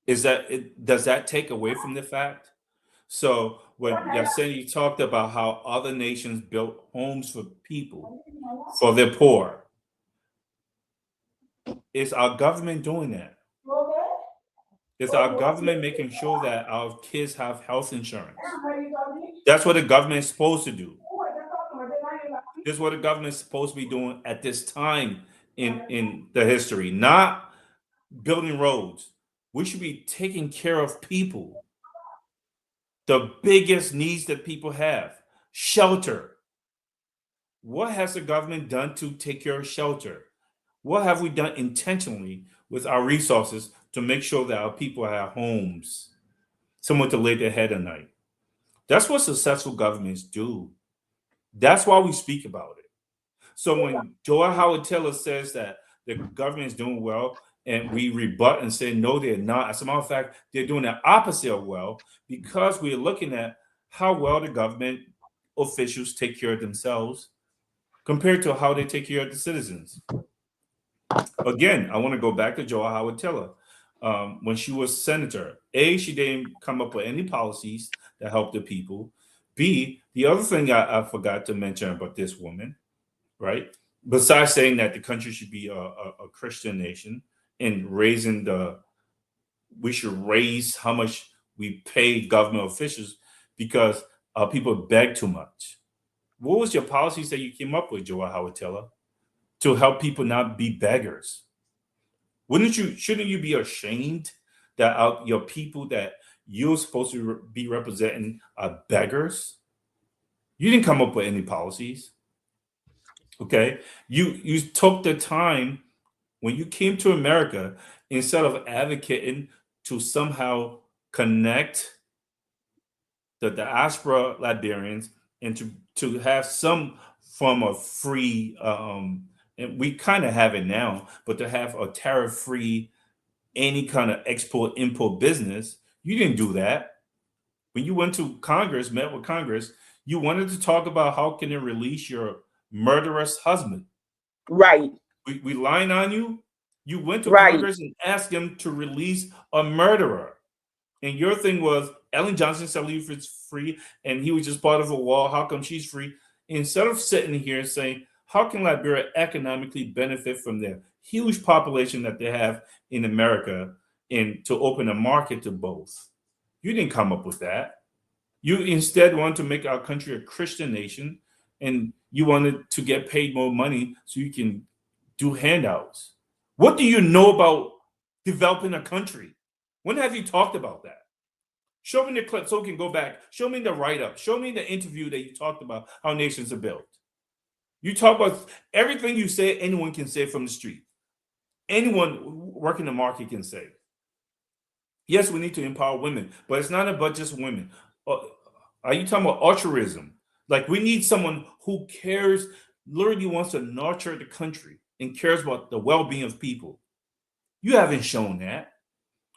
Does that take away from the fact? So when Yaseni talked about how other nations built homes for people, for their poor, is our government doing that? Is our government making sure that our kids have health insurance? That's what the government is supposed to do. This is what the government is supposed to be doing at this time in the history, not building roads. We should be taking care of people. The biggest needs that people have, shelter. What has the government done to take care of shelter? What have we done intentionally with our resources to make sure that our people have homes, somewhere to lay their head at night? That's what successful governments do. That's why we speak about it. So when Joel Howard Taylor says that the government is doing well, and we rebut and say, no, they're not. As a matter of fact, they're doing the opposite of well, because we're looking at how well the government officials take care of themselves compared to how they take care of the citizens. Again, I want to go back to Joel Howard Taylor. When she was senator, A, she didn't come up with any policies that helped the people. B, the other thing I forgot to mention about this woman, right? Besides saying that the country should be a Christian nation and we should raise how much we pay government officials because people beg too much. What was your policies that you came up with, Joel Howard Taylor, to help people not be beggars? Shouldn't you be ashamed that your people that you're supposed to be representing are beggars? You didn't come up with any policies. Okay, you took the time when you came to America, instead of advocating to somehow connect the diaspora Liberians and to have some form of free, and we kind of have it now, but to have a tariff-free, any kind of export-import business, you didn't do that. When you went to Congress, met with Congress, you wanted to talk about how can they release your murderous husband. Right. We lying on you. You went to Right. Congress and asked him to release a murderer. And your thing was Ellen Johnson said leave it's free, and he was just part of a wall. How come she's free? Instead of sitting here and saying, how can Liberia economically benefit from the huge population that they have in America and to open a market to both? You didn't come up with that. You instead wanted to make our country a Christian nation, and you wanted to get paid more money so you can do handouts. What do you know about developing a country? When have you talked about that? Show me the clip so we can go back. Show me the write-up. Show me the interview that you talked about how nations are built. You talk about everything you say, anyone can say from the street. Anyone working the market can say. Yes, we need to empower women, but it's not about just women. Are you talking about altruism? Like, we need someone who cares, literally wants to nurture the country and cares about the well-being of people. You haven't shown that.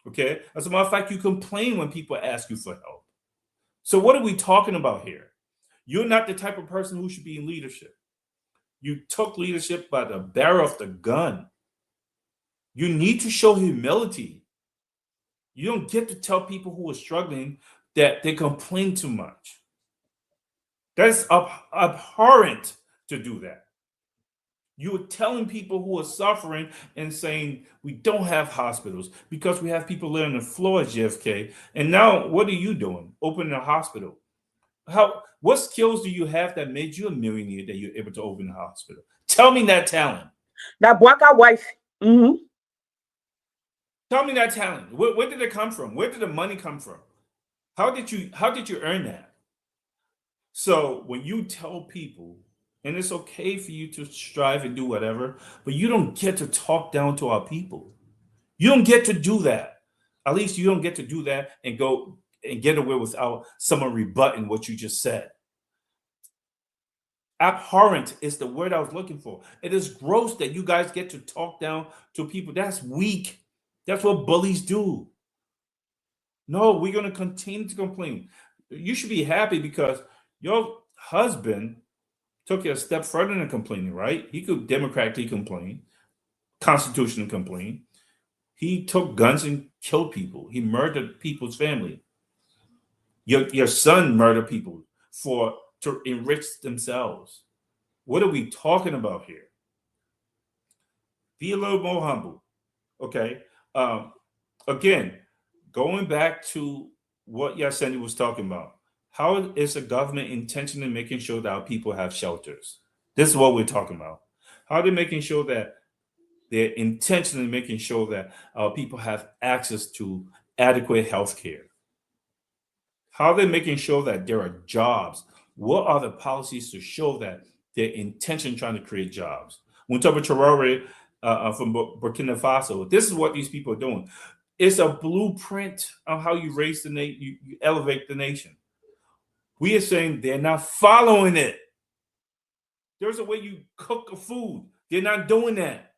Okay. As a matter of fact, you complain when people ask you for help. So what are we talking about here? You're not the type of person who should be in leadership. You took leadership by the barrel of the gun. You need to show humility. You don't get to tell people who are struggling that they complain too much. That's abhorrent to do that. You are telling people who are suffering and saying we don't have hospitals because we have people living on the floor at JFK. And now what are you doing? Opening a hospital. What skills do you have that made you a millionaire that you're able to open a hospital? Tell me that talent. That Bwaka wife. Mm-hmm. Tell me that talent. Where did it come from? Where did the money come from? How did you earn that? So when you tell people, and it's okay for you to strive and do whatever, but you don't get to talk down to our people. You don't get to do that. At least you don't get to do that and go and get away without someone rebutting what you just said. Abhorrent is the word I was looking for. It is gross that you guys get to talk down to people. That's weak. That's what bullies do. No, we're going to continue to complain. You should be happy because your husband took it a step further than complaining, right? He could democratically complain, constitutionally complain. He took guns and killed people. He murdered people's family. Your son murdered people to enrich themselves. What are we talking about here? Be a little more humble, okay? Again, going back to what Yasendi was talking about, how is the government intentionally making sure that our people have shelters? This is what we're talking about. How are they making sure that they're intentionally making sure that our people have access to adequate health care? How are they making sure that there are jobs? What are the policies to show that they're intentionally trying to create jobs? Muntaba Traore from Burkina Faso, this is what these people are doing. It's a blueprint on how you raise the nation, you elevate the nation. We are saying they're not following it. There's a way you cook a food. They're not doing that.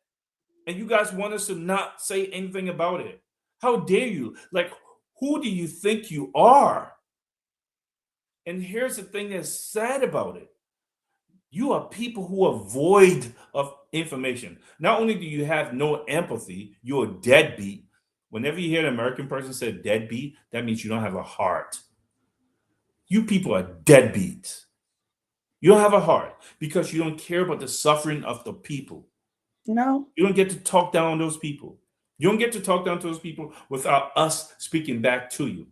And you guys want us to not say anything about it. How dare you? Like, who do you think you are? And here's the thing that's sad about it. You are people who are void of information. Not only do you have no empathy, you're a deadbeat. Whenever you hear an American person say deadbeat, that means you don't have a heart. You people are deadbeats. You don't have a heart because you don't care about the suffering of the people. No. You don't get to talk down on those people. You don't get to talk down to those people without us speaking back to you.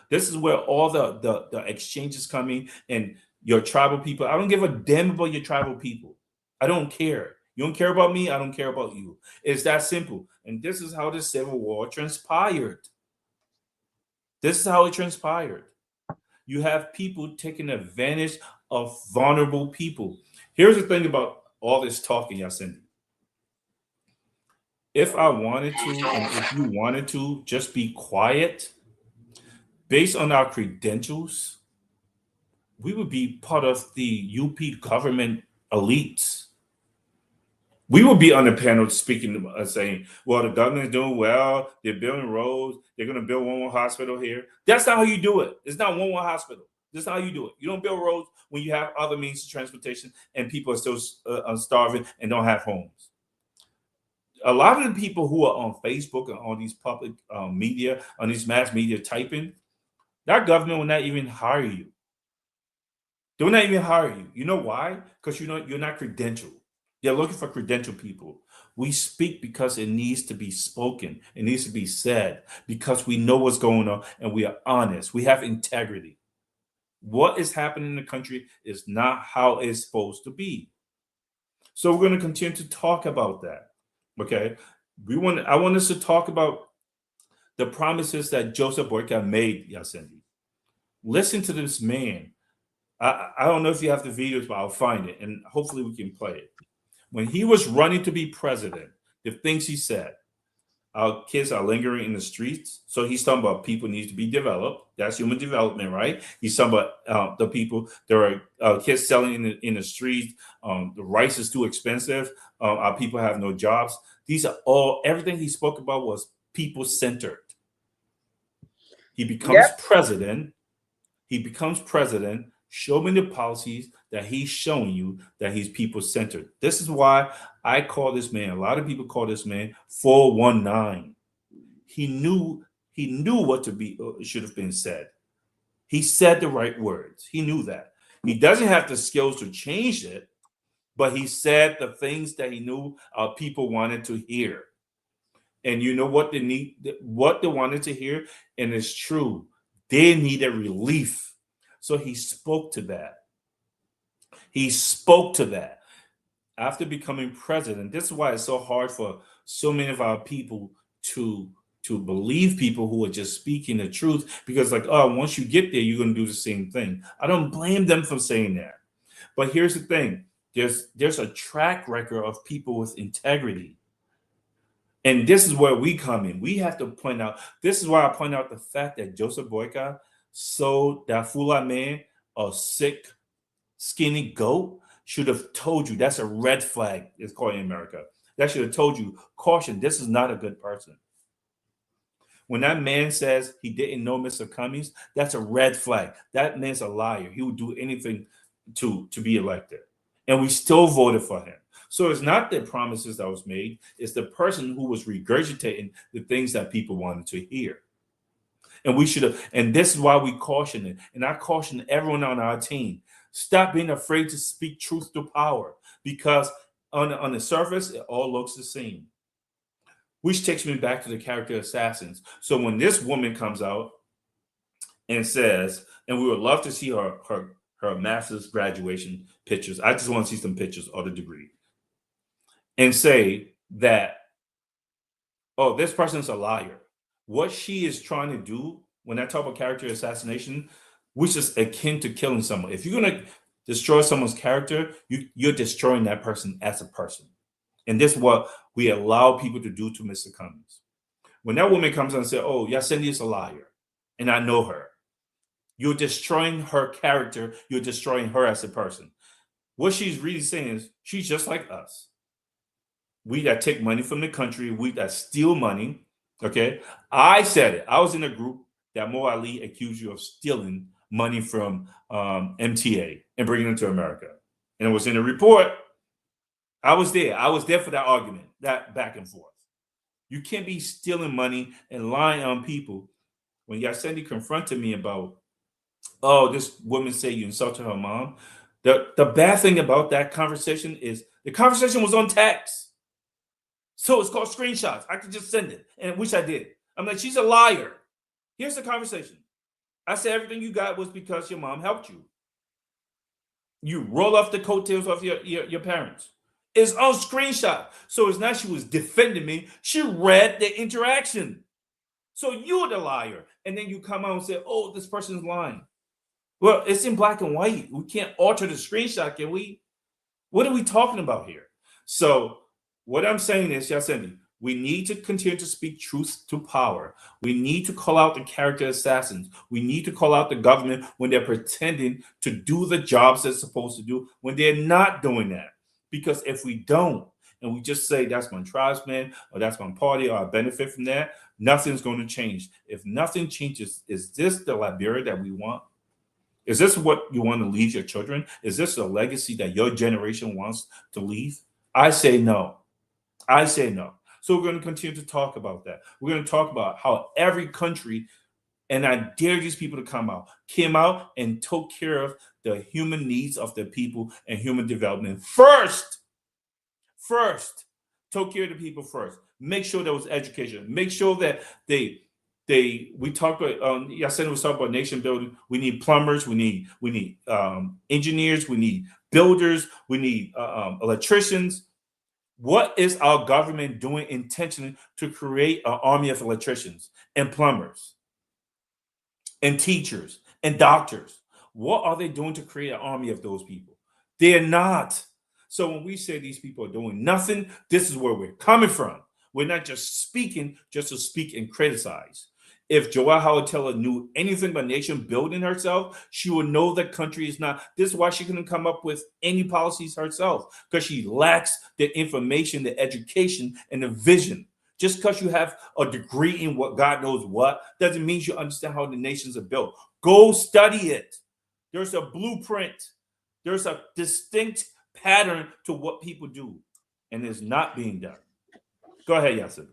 This is where all the exchanges come in and your tribal people. I don't give a damn about your tribal people. I don't care. You don't care about me. I don't care about you. It's that simple. And this is how the Civil War transpired. This is how it transpired. You have people taking advantage of vulnerable people. Here's the thing about all this talking, Yasendi. If I wanted to, and if you wanted to, just be quiet, based on our credentials, we would be part of the UP government elites. We would be on the panel speaking, saying, well, the government is doing well. They're building roads. They're going to build one more hospital here. That's not how you do it. It's not one more hospital. That's not how you do it. You don't build roads when you have other means of transportation and people are still starving and don't have homes. A lot of the people who are on Facebook and on these public media, on these mass media typing, that government will not even hire you. They will not even hire you. You know why? Because you're not credentialed. They're looking for credentialed people. We speak because it needs to be spoken. It needs to be said because we know what's going on and we are honest. We have integrity. What is happening in the country is not how it's supposed to be. So we're going to continue to talk about that. Okay? I want us to talk about the promises that Joseph Boyka made, Yasendi. Listen to this man. I don't know if you have the videos, but I'll find it and hopefully we can play it. When he was running to be president, the things he said, our kids are lingering in the streets. So he's talking about people need to be developed. That's human development, right? He's talking about the people, there are kids selling in the streets. The rice is too expensive. Our people have no jobs. These are everything he spoke about was people-centered. He becomes president. Show me the policies that he's showing you that he's people-centered. This is why I call this man, a lot of people call this man 419. He knew what should have been said. He said the right words. He knew that. He doesn't have the skills to change it, but he said the things that he knew people wanted to hear. And you know what what they wanted to hear, and it's true. They needed relief. So he spoke to that. He spoke to that. After becoming president, this is why it's so hard for so many of our people to believe people who are just speaking the truth, because like, oh, once you get there, you're going to do the same thing. I don't blame them for saying that. But here's the thing. There's a track record of people with integrity. And this is where we come in. We have to point out, this is why I point out the fact that Joseph Boyka sold that Fula man a sick, skinny goat. Should have told you that's a red flag, it's called in America. That should have told you, caution, this is not a good person. When that man says he didn't know Mr. Cummings, that's a red flag. That man's a liar. He would do anything to be elected. And we still voted for him. So it's not the promises that was made, it's the person who was regurgitating the things that people wanted to hear. And we should have, and this is why we caution it. And I caution everyone on our team, stop being afraid to speak truth to power, because on the surface, it all looks the same. Which takes me back to the character assassins. So when this woman comes out and says, and we would love to see her master's graduation pictures. I just want to see some pictures of the degree. And say that, oh, this person's a liar. What she is trying to do when I talk about character assassination, which is akin to killing someone. If you're going to destroy someone's character, you're destroying that person as a person. And this is what we allow people to do to Mr. Cummings. When that woman comes and says, oh, Yasendi is a liar, and I know her, you're destroying her character. You're destroying her as a person. What she's really saying is she's just like us. We that take money from the country, we that steal money. Okay. I said it. I was in a group that Mo Ali accused you of stealing money from MTA and bringing it to America. And it was in a report. I was there. I was there for that argument, that back and forth. You can't be stealing money and lying on people. When Yasendi confronted me about, oh, this woman said you insulted her mom. The bad thing about that conversation is the conversation was on text. So it's called screenshots. I could just send it, and which I did. I'm like, she's a liar. Here's the conversation. I said everything you got was because your mom helped you. You roll off the coattails of your parents. It's on screenshot. So it's not she was defending me. She read the interaction. So you're the liar. And then you come out and say, oh, this person's lying. Well, it's in black and white. We can't alter the screenshot, can we? What are we talking about here? So what I'm saying is, Yasendi, we need to continue to speak truth to power. We need to call out the character assassins. We need to call out the government when they're pretending to do the jobs they're supposed to do when they're not doing that. Because if we don't, and we just say that's my tribesman or that's my party or I benefit from that, nothing's going to change. If nothing changes, is this the Liberia that we want? Is this what you want to leave your children? Is this a legacy that your generation wants to leave? I say no. I say no. So we're going to continue to talk about that. We're going to talk about how every country, and I dare these people to came out and took care of the human needs of the people and human development first. First, took care of the people first. Make sure there was education. Make sure that we talked about, Yasendi was talking about nation building. We need plumbers. We need engineers. We need builders. We need electricians. What is our government doing intentionally to create an army of electricians and plumbers and teachers and doctors? What are they doing to create an army of those people? They're not. So when we say these people are doing nothing, this is where we're coming from. We're not just speaking just to speak and criticize. If Joelle Howard Taylor knew anything about nation building herself, she would know that country is not. This is why she couldn't come up with any policies herself, because she lacks the information, the education, and the vision. Just because you have a degree in what God knows what doesn't mean you understand how the nations are built. Go study it. There's a blueprint. There's a distinct pattern to what people do, and it's not being done. Go ahead, Yasendi.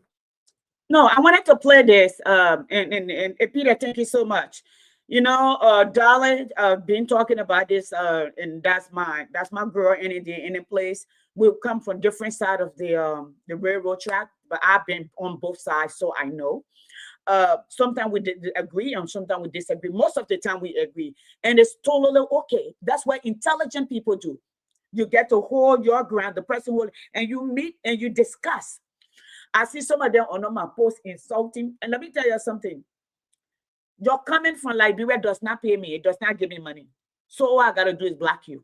No, I wanted to play this, and Peter, thank you so much. Darling, been talking about this, and that's my girl any day, any place. We'll come from different side of the railroad track, but I've been on both sides, so I know. Sometimes we agree, and sometimes we disagree. Most of the time we agree, and it's totally okay. That's what intelligent people do. You get to hold your ground, the person will, and you meet and you discuss. I see some of them on my post insulting, and let me tell you something. Your coming from Liberia does not pay me. It does not give me money. So all I gotta do is block you.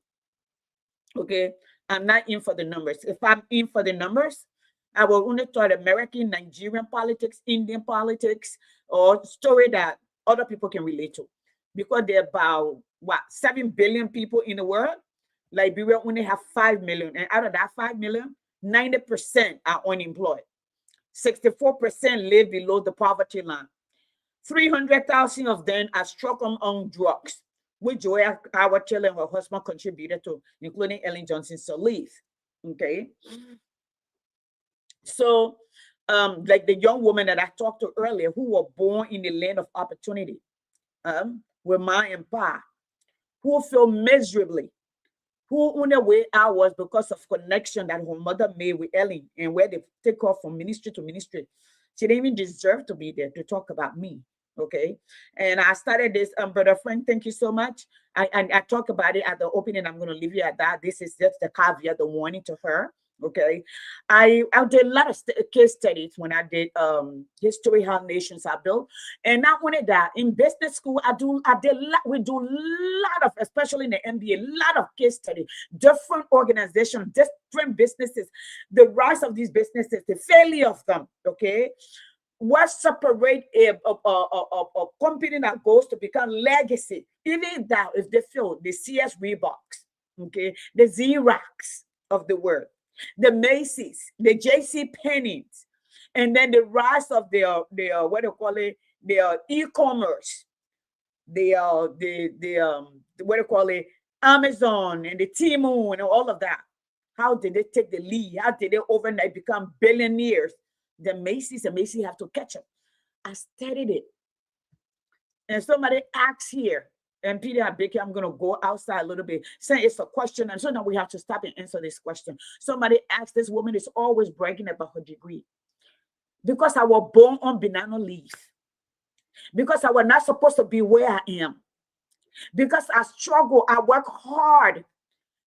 Okay, I'm not in for the numbers. If I'm in for the numbers, I will only talk American, Nigerian politics, Indian politics, or story that other people can relate to. Because there are about 7 billion people in the world. Liberia only have 5 million, and out of that 5 million, 90% are unemployed. 64% live below the poverty line. 300,000 of them are struggling on drugs, which Joya Howard Taylor and her husband contributed to, including Ellen Johnson Sirleaf. Okay. So, like the young woman that I talked to earlier, who were born in the land of opportunity, with Ma and Pa, who feel miserably, who on their way out was because of connection that her mother made with Ellen, and where they take off from ministry to ministry. She didn't even deserve to be there to talk about me. Okay. And I started this, Brother Frank, thank you so much. I talk about it at the opening. I'm going to leave you at that. This is just the caveat, the warning to her. Okay. I did a lot of case studies when I did history, how nations are built. And not only that, in business school, we do a lot of, especially in the MBA, a lot of case study, different organizations, different businesses, the rise of these businesses, the failure of them. Okay. What separate a company that goes to become legacy, even that if they fail, the CS Reeboks, okay, the Xerox of the world, the Macy's, the JC Penney's, and then the rise of the what do you call it, the e-commerce, the what do you call it, Amazon and the Temu and all of that. How did they take the lead? How did they overnight become billionaires? The Macy's have to catch up. I studied it. And somebody asks here, and Peter and Becky, I'm going to go outside a little bit, saying it's a question, and so now we have to stop and answer this question. Somebody asked, this woman is always bragging about her degree. Because I was born on banana leaf. Because I was not supposed to be where I am. Because I struggle, I work hard.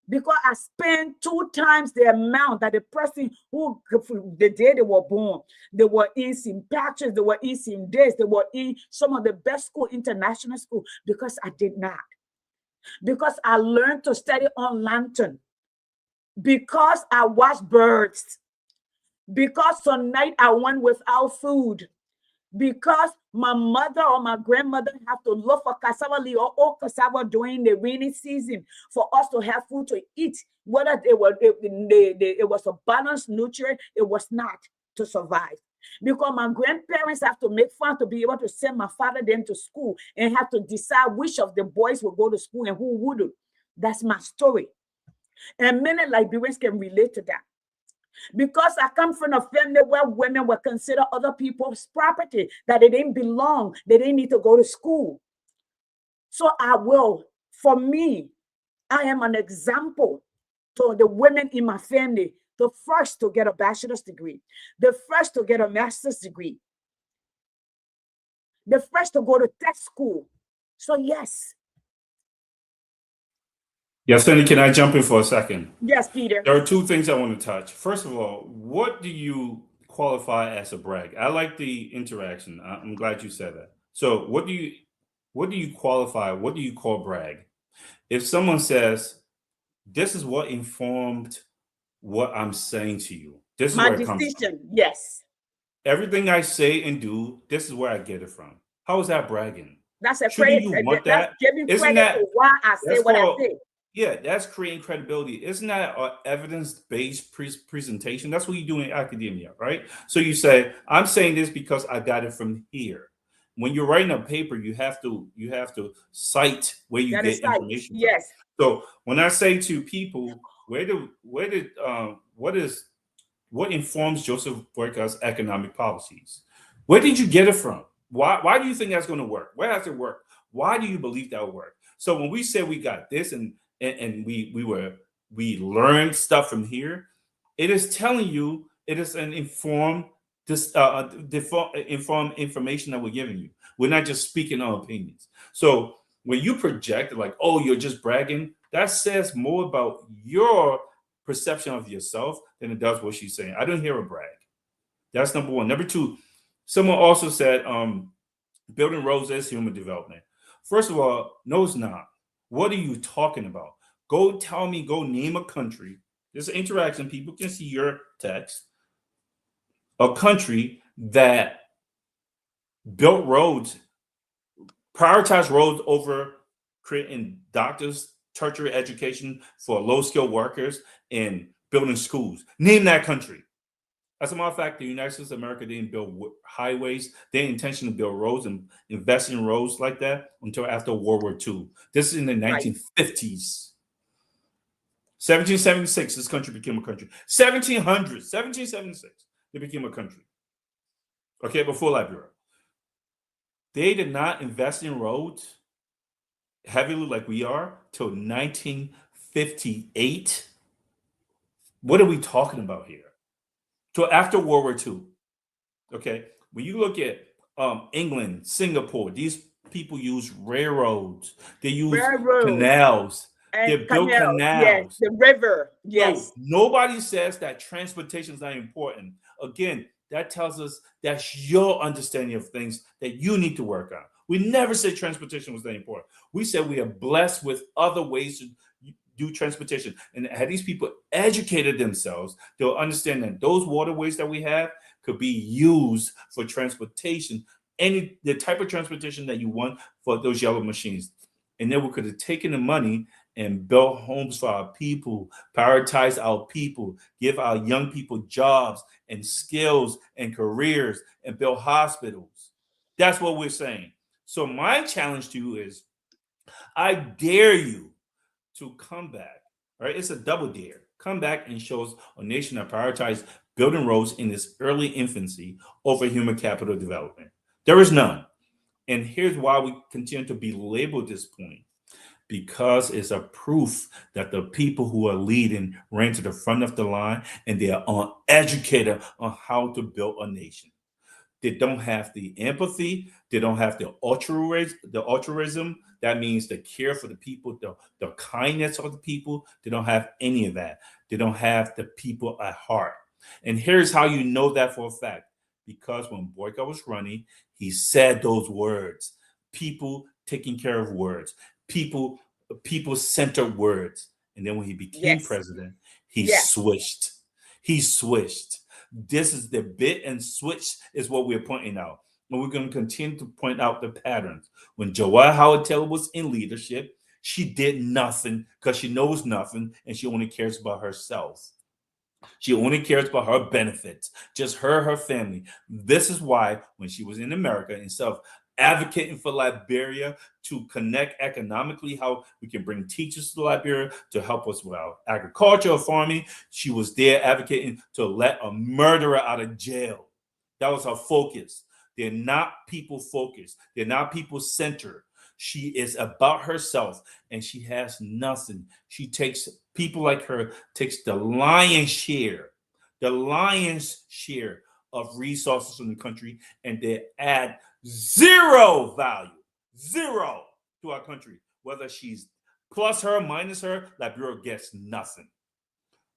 Because I spent 2 times the amount that the person who, the day they were born, they were in St. Patrick's, they were in St. Days, they were in some of the best school, international school, because I did not. Because I learned to study on lantern. Because I watched birds. Because some night I went without food. Because my mother or my grandmother have to look for cassava leaf or old cassava during the rainy season for us to have food to eat. Whether it was a balanced nutrient, it was not to survive. Because my grandparents have to make fun to be able to send my father them to school and have to decide which of the boys will go to school and who wouldn't. That's my story. And many Liberians can relate to that. Because I come from a family where women were considered other people's property, that they didn't belong, they didn't need to go to school. So for me, I am an example to the women in my family, the first to get a bachelor's degree, the first to get a master's degree, the first to go to tech school. So yes. Yes, Sandy, can I jump in for a second? Yes, Peter. There are 2 things I want to touch. First of all, what do you qualify as a brag? I like the interaction. I'm glad you said that. So what do you qualify? What do you call brag? If someone says, this is what informed what I'm saying to you. This is my where it comes decision, from. yes. Everything I say and do, this is where I get it from. How is that bragging? That's a Shouldn't credit. you want that? That's giving Isn't credit that to why I say what I say. Yeah, that's creating credibility. Isn't that an evidence-based presentation? That's what you do in academia, right? So you say, I'm saying this because I got it from here. When you're writing a paper, you have to cite where you get information from. Yes. So when I say to people, what informs Joseph Boyka's economic policies? Where did you get it from? Why do you think that's going to work? Where has it worked? Why do you believe that will work? So when we say we got this and we learned stuff from here, it is telling you it is an informed informed information that we're giving you. We're not just speaking our opinions. So when you project like, oh, you're just bragging, that says more about your perception of yourself than it does what she's saying. I don't hear a brag. That's number one. Number two, someone also said building roads is human development. First of all, no, it's not. What are you talking about? Go name a country. There's an interaction. People can see your text. A country that built roads, prioritized roads over creating doctors, tertiary education for low-skilled workers, and building schools. Name that country. As a matter of fact, the United States of America didn't build highways. They didn't intentionally build roads and invest in roads like that until after World War II. This is in the 1950s. 1776, this country became a country. 1776, they became a country. Okay, before Liberia. They did not invest in roads heavily like we are till 1958. What are we talking about here? So after World War II, okay, when you look at England, Singapore, these people use railroads. They use canals. They built canals. Yes, the river. Yes. So nobody says that transportation is not important. Again, that tells us that's your understanding of things that you need to work on. We never said transportation was that important. We said we are blessed with other ways to do transportation. And had these people educated themselves, they'll understand that those waterways that we have could be used for transportation, the type of transportation that you want for those yellow machines. And then we could have taken the money and built homes for our people, prioritize our people, give our young people jobs and skills and careers, and build hospitals. That's what we're saying. So my challenge to you is, I dare you to come back, right? It's a double dare. Come back and show us a nation that prioritizes building roads in its early infancy over human capital development. There is none. And here's why we continue to belabor this point. Because it's a proof that the people who are leading ran to the front of the line and they are uneducated on how to build a nation. They don't have the empathy. They don't have the altruism. That means the care for the people, the kindness of the people. They don't have any of that. They don't have the people at heart. And here's how you know that for a fact. Because when Boyka was running, he said those words. People taking care of words. People-centered words. And then when he became president, he switched. He switched. This is the bit and switch is what we're pointing out. And we're going to continue to point out the patterns. When Joelle Howard Taylor was in leadership, she did nothing because she knows nothing and she only cares about herself. She only cares about her benefits, just her family. This is why when she was in America, instead of advocating for Liberia to connect economically, how we can bring teachers to Liberia to help us with our agriculture or farming, she was there advocating to let a murderer out of jail. That was her focus. They're not people focused. They're not people centered. She is about herself and she has nothing. She takes people like her, takes the lion's share of resources in the country, and they add zero value to our country. Whether she's plus her, minus her, Liberia gets nothing.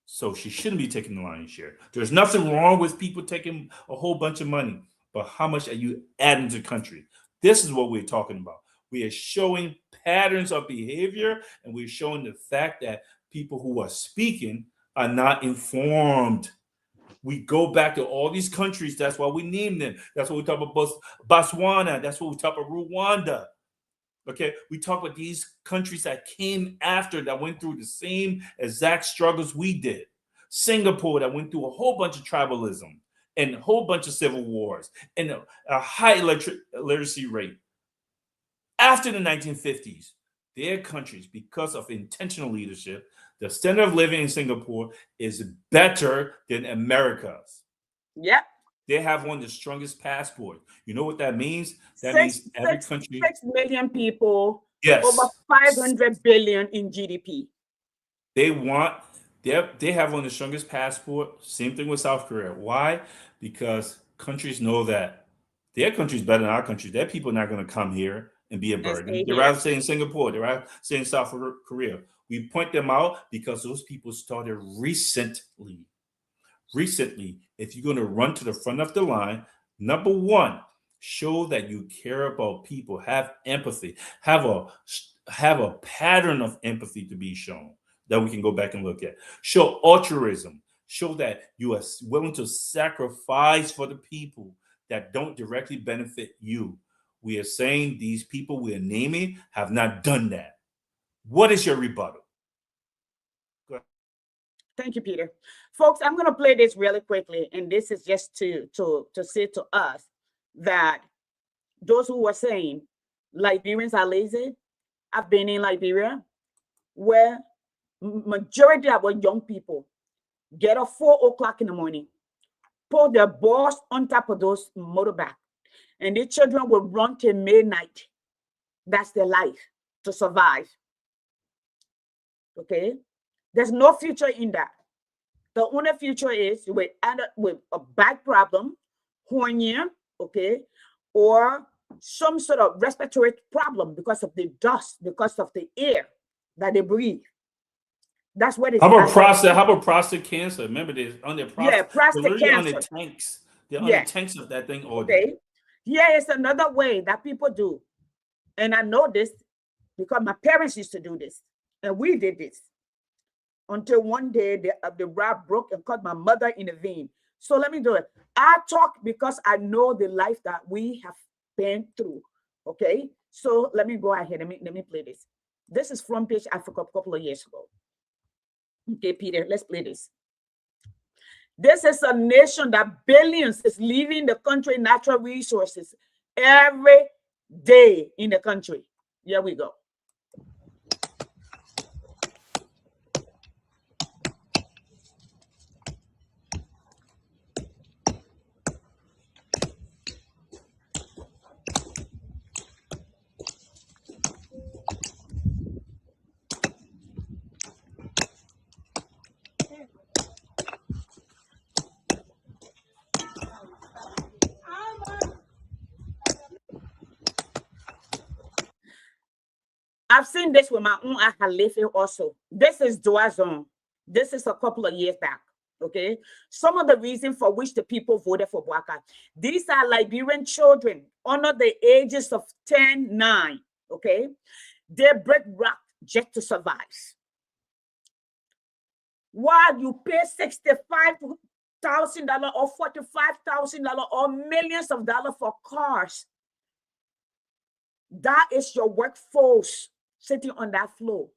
So she shouldn't be taking the lion's share. There's nothing wrong with people taking a whole bunch of money, but how much are you adding to the country? This is what we're talking about. We are showing patterns of behavior, and we're showing the fact that people who are speaking are not informed. We go back to all these countries. That's why we name them. That's what we talk about Botswana. That's what we talk about Rwanda. Okay, we talk about these countries that came after, that went through the same exact struggles we did. Singapore, that went through a whole bunch of tribalism and a whole bunch of civil wars and a high literacy rate. After the 1950s, their countries, because of intentional leadership, the standard of living in Singapore is better than America's. Yep. They have one of the strongest passports. You know what that means? That Six, means every six, country. 6 million people, Yes. over 500 billion in GDP. They want they have one of the strongest passport. Same thing with South Korea. Why? Because countries know that their country is better than our country. Their people are not going to come here and be a And burden. stay They'd here. rather stay in Singapore. They'd rather stay in South Korea. We point them out because those people started recently. Recently, if you're going to run to the front of the line, number one, show that you care about people. Have empathy. Have a pattern of empathy to be shown that we can go back and look at. Show altruism. Show that you are willing to sacrifice for the people that don't directly benefit you. We are saying these people we are naming have not done that. What is your rebuttal? Thank you, Peter. Folks, I'm going to play this really quickly, and this is just to say to us that those who were saying Liberians are lazy. I've been in Liberia, where majority of our young people get up 4 o'clock in the morning, put their balls on top of those motorbike, and the children will run till midnight. That's their life to survive. Okay, there's no future in that. The only future is we end up with a back problem, hernia, okay, or some sort of respiratory problem because of the dust, because of the air that they breathe. That's what it's. How about prostate? How about prostate cancer? Remember, they're on their prostate. Yeah, prostate they're cancer. On the tanks. They're on the tanks of that thing all day. Okay. Yeah, it's another way that people do, and I know this because my parents used to do this, and we did this until one day the rod broke and cut my mother in the vein. So let me do it. I talk because I know the life that we have been through. Okay, so let me go ahead. Let me play this. This is from Page Africa a couple of years ago. Okay, Peter, let's play this. This is a nation that billions is leaving the country natural resources every day in the country. Here we go. I've seen this with my own Ahalefe also. This is Doazon. This is a couple of years back. Okay. Some of the reasons for which the people voted for Bouaka. These are Liberian children under the ages of 10, 9. Okay. They break rock just to survive. While you pay $65,000 or $45,000 or millions of dollars for cars, that is your workforce sitting on that floor.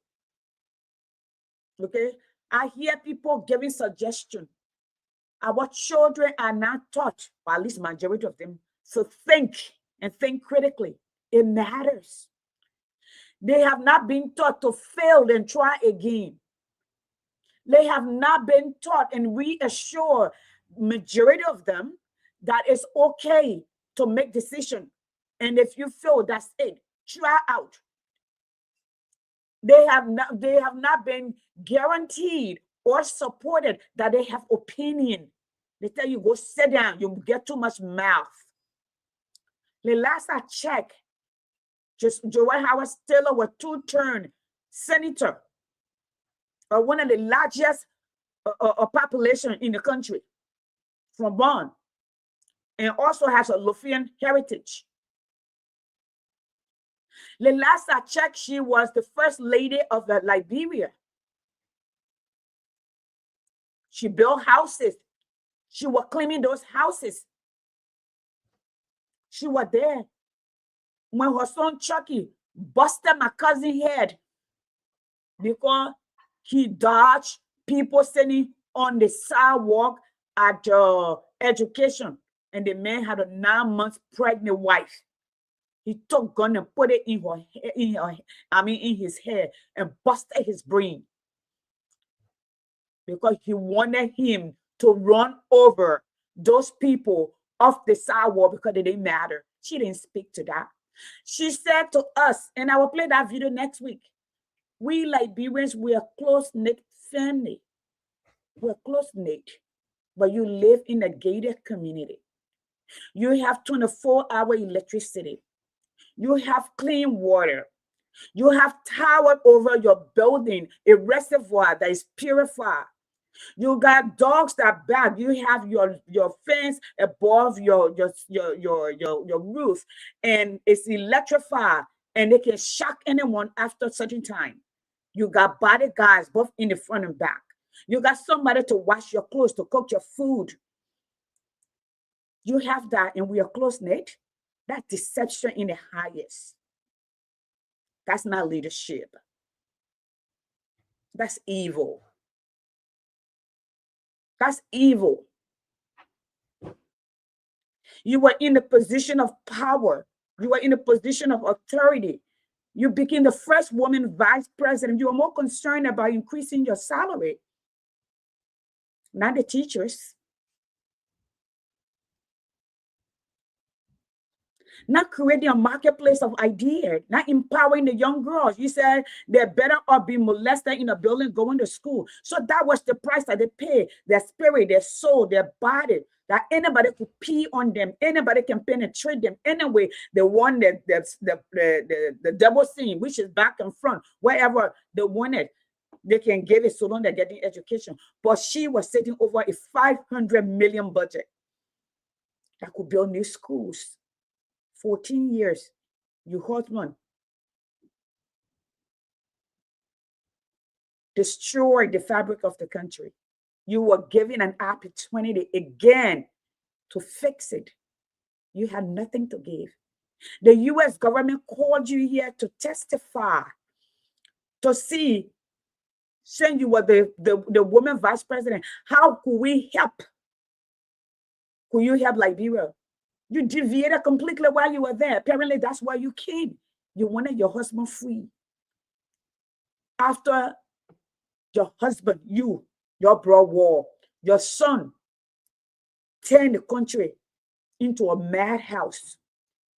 Okay, I hear people giving suggestions. Our children are not taught, or at least majority of them, to think and think critically. It matters. They have not been taught to fail and try again. They have not been taught and reassure majority of them that it's okay to make decisions. And if you feel that's it, try out. They have not been guaranteed or supported that they have opinion. They tell you, go sit down, you get too much mouth. The last I checked, just Joel Howard Taylor was 2-term senator, one of the largest population in the country from Bonn, and also has a Lothian heritage. The last I checked, she was the first lady of Liberia. She built houses. She was cleaning those houses. She was there when her son Chucky busted my cousin's head because he dodged people sitting on the sidewalk at education, and the man had a 9-month pregnant wife. He took gun and put it in his head and busted his brain because he wanted him to run over those people off the sidewalk because it didn't matter. She didn't speak to that. She said to us, and I will play that video next week, we Liberians, we are close-knit family. We're close-knit, but you live in a gated community. You have 24-hour electricity. You have clean water. You have tower over your building, a reservoir that is purified. You got dogs that bark. You have your fence above your roof, and it's electrified, and they can shock anyone after a certain time. You got bodyguards both in the front and back. You got somebody to wash your clothes, to cook your food. You have that, and we are close-knit. That's deception in the highest. That's not leadership. That's evil. That's evil. You were in a position of power. You were in a position of authority. You became the first woman vice president. You were more concerned about increasing your salary, not the teachers. Not creating a marketplace of ideas, not empowering the young girls. You said they're better off being molested in a building going to school. So that was the price that they paid, their spirit, their soul, their body, that anybody could pee on them. Anybody can penetrate them. Anyway, they want the double scene, which is back and front, wherever they want it. They can give it so long they're getting education. But she was sitting over a $500 million budget that could build new schools. 14 years, you husband destroyed the fabric of the country. You were given an opportunity again to fix it. You had nothing to give. The U.S. government called you here to testify, to see, saying you were the woman vice president. How could we help? Could you help Liberia? You deviated completely while you were there. Apparently, that's why you came. You wanted your husband free. After your husband, your brought war, your son turned the country into a madhouse.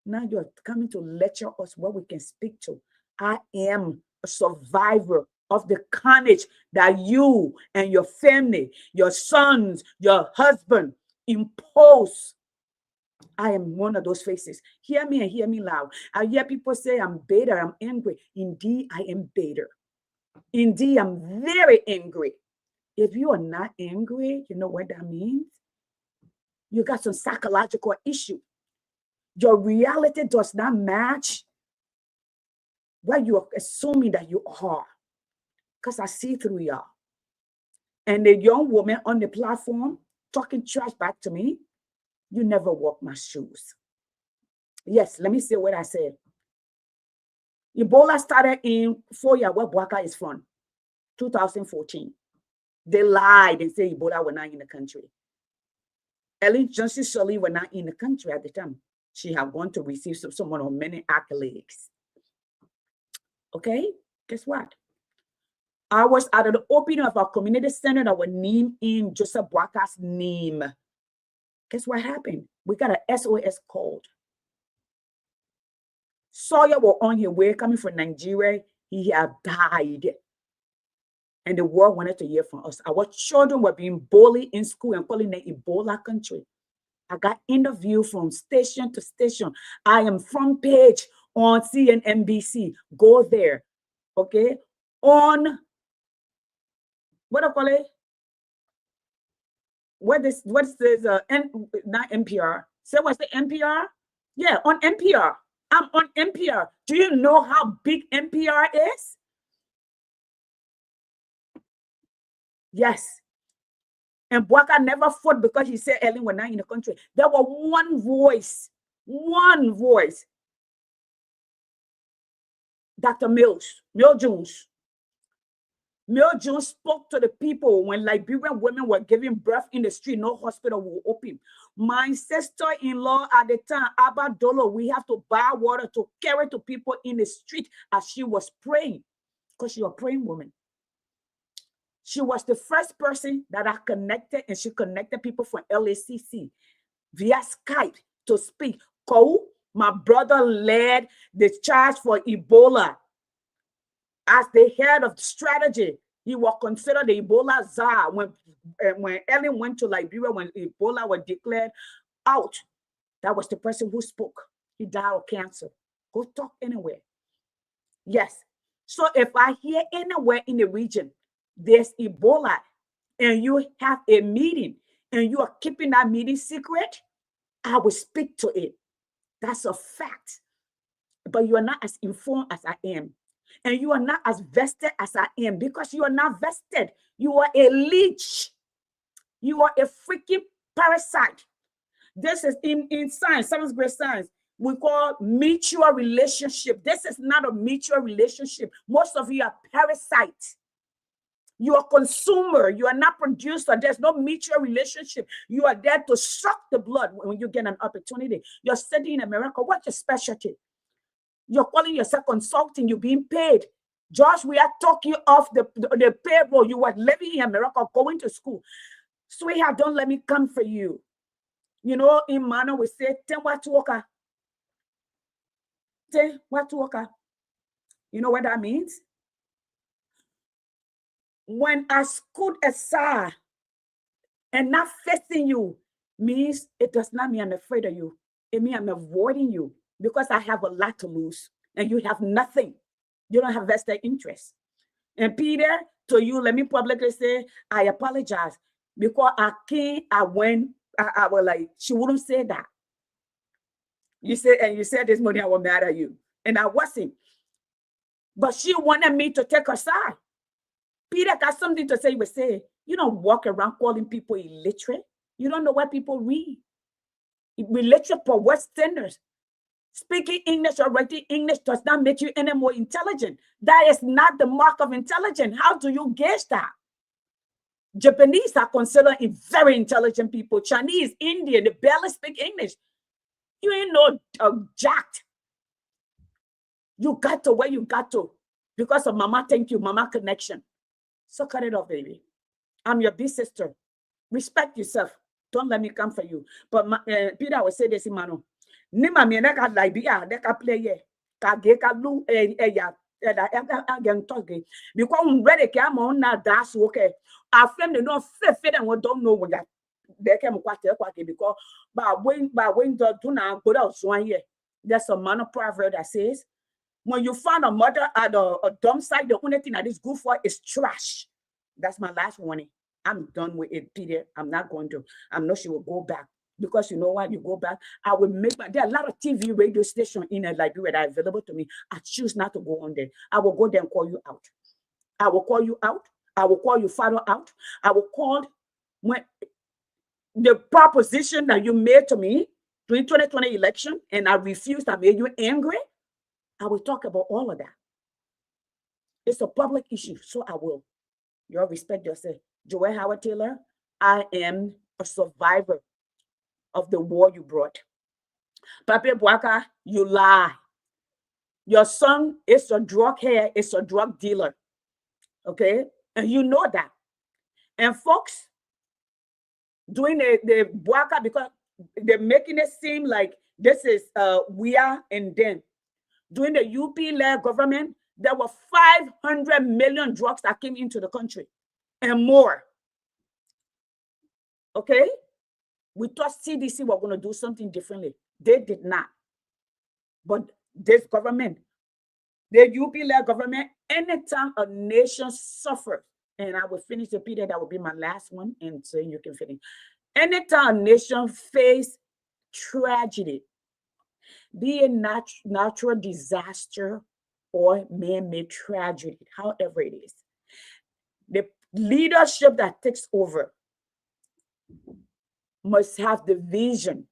Now you're coming to lecture us what we can speak to. I am a survivor of the carnage that you and your family, your sons, your husband impose. I am one of those faces. Hear me and hear me loud. I hear people say I'm bitter, I'm angry. Indeed, I am bitter. Indeed, I'm very angry. If you are not angry, you know what that means? You got some psychological issue. Your reality does not match what you are assuming that you are. Because I see through y'all. And the young woman on the platform talking trash back to me, you never walk my shoes. Yes, let me say what I said. Ebola started in Foya, where Bwaka is from, 2014. They lied and said Ebola were not in the country. Ellen Johnson Sirleaf were not in the country at the time. She had gone to receive some of many accolades. Okay, guess what? I was at the opening of our community center that was named in Joseph Bwaka's name. Guess what happened? We got an SOS call. Sawyer was on his way coming from Nigeria. He had died. And the world wanted to hear from us. Our children were being bullied in school and calling it Ebola country. I got interviewed from station to station. I am front page on CNNBC. Go there. Okay? On, what do I call it? What's this? Not NPR. Say what's the NPR? Yeah, on NPR. I'm on NPR. Do you know how big NPR is? Yes. And Bwaka never fought because he said Ellen was not in the country. There was one voice. Dr. Mill Jones. Mill Jones spoke to the people when Liberian women were giving birth in the street, no hospital will open. My sister-in-law at the time, Abba Dolo, we have to buy water to carry to people in the street as she was praying, because she was a praying woman. She was the first person that I connected, and she connected people from LACC. via Skype to speak. Kou, my brother, led the charge for Ebola. As the head of strategy, he was considered the Ebola czar. When Ellen went to Liberia, when Ebola was declared out, that was the person who spoke. He died of cancer. Go talk anywhere. Yes. So if I hear anywhere in the region, there's Ebola, and you have a meeting, and you are keeping that meeting secret, I will speak to it. That's a fact. But you are not as informed as I am. And you are not as vested as I am, because you are not vested. You are a leech. You are a freaking parasite. This is in science, 7th grade science, we call mutual relationship. This is not a mutual relationship. Most of you are parasites. You are consumer. You are not producer. There's no mutual relationship. You are there to suck the blood when you get an opportunity. You're studying in America. What's your specialty? You're calling yourself consulting. You're being paid. Josh, we are talking off the payroll. You were living in America, going to school. Sweetheart, don't let me come for you. You know, in Mano, we say, "Ten what to work." Ten what to work. You know what that means? When I scoot aside and not facing you, means it does not mean I'm afraid of you. It means I'm avoiding you, because I have a lot to lose and you have nothing. You don't have vested interest. And Peter, to you, let me publicly say, I apologize, because I was like, she wouldn't say that. You said this morning I was mad at you. And I wasn't. But she wanted me to take her side. Peter got something to say. He would say, you don't walk around calling people illiterate. You don't know what people read. Illiterate for Westerners. Speaking English or writing English does not make you any more intelligent. That is not the mark of intelligence. How do you gauge that? Japanese are considered very intelligent people. Chinese, Indian, they barely speak English. You ain't no jacked. You got to where you got to because of mama, thank you, mama connection. So cut it off, baby. I'm your big sister. Respect yourself. Don't let me come for you. But Peter will say this, Imano. Nima me neka Libya, neka play ye. Kage kalu ya. Because I'm ready to come on now. That's okay. Our family no fit and we don't know what that. They came because by when do not go out one year. There's a man of proverb that says, when you find a mother at a dump site, the only thing that is good for is trash. That's my last warning. I'm done with it, Peter. I'm not going to. I know she will go back. Because you know what? You go back, I will make there are a lot of TV radio stations in Liberia that are available to me. I choose not to go on there. I will go there and call you out. I will call you out. I will call your father out. I will call when the proposition that you made to me during 2020 election, and I refused, I made you angry. I will talk about all of that. It's a public issue, so I will. You all respect yourself. Joel Howard Taylor, I am a survivor of the war you brought. Papi Bwaka, you lie. Your son is a drug head, is a drug dealer. Okay? And you know that. And folks doing the Bwaka, because they're making it seem like this is we are and then. During the UP-led government, there were 500 million drugs that came into the country and more. Okay? We thought CDC were going to do something differently. They did not. But this government, the UP-led government, anytime a nation suffers, and I will finish the period, that will be my last one, and so you can finish. Anytime a nation faces tragedy, be it natural disaster or man-made tragedy, however it is, the leadership that takes over must have the vision,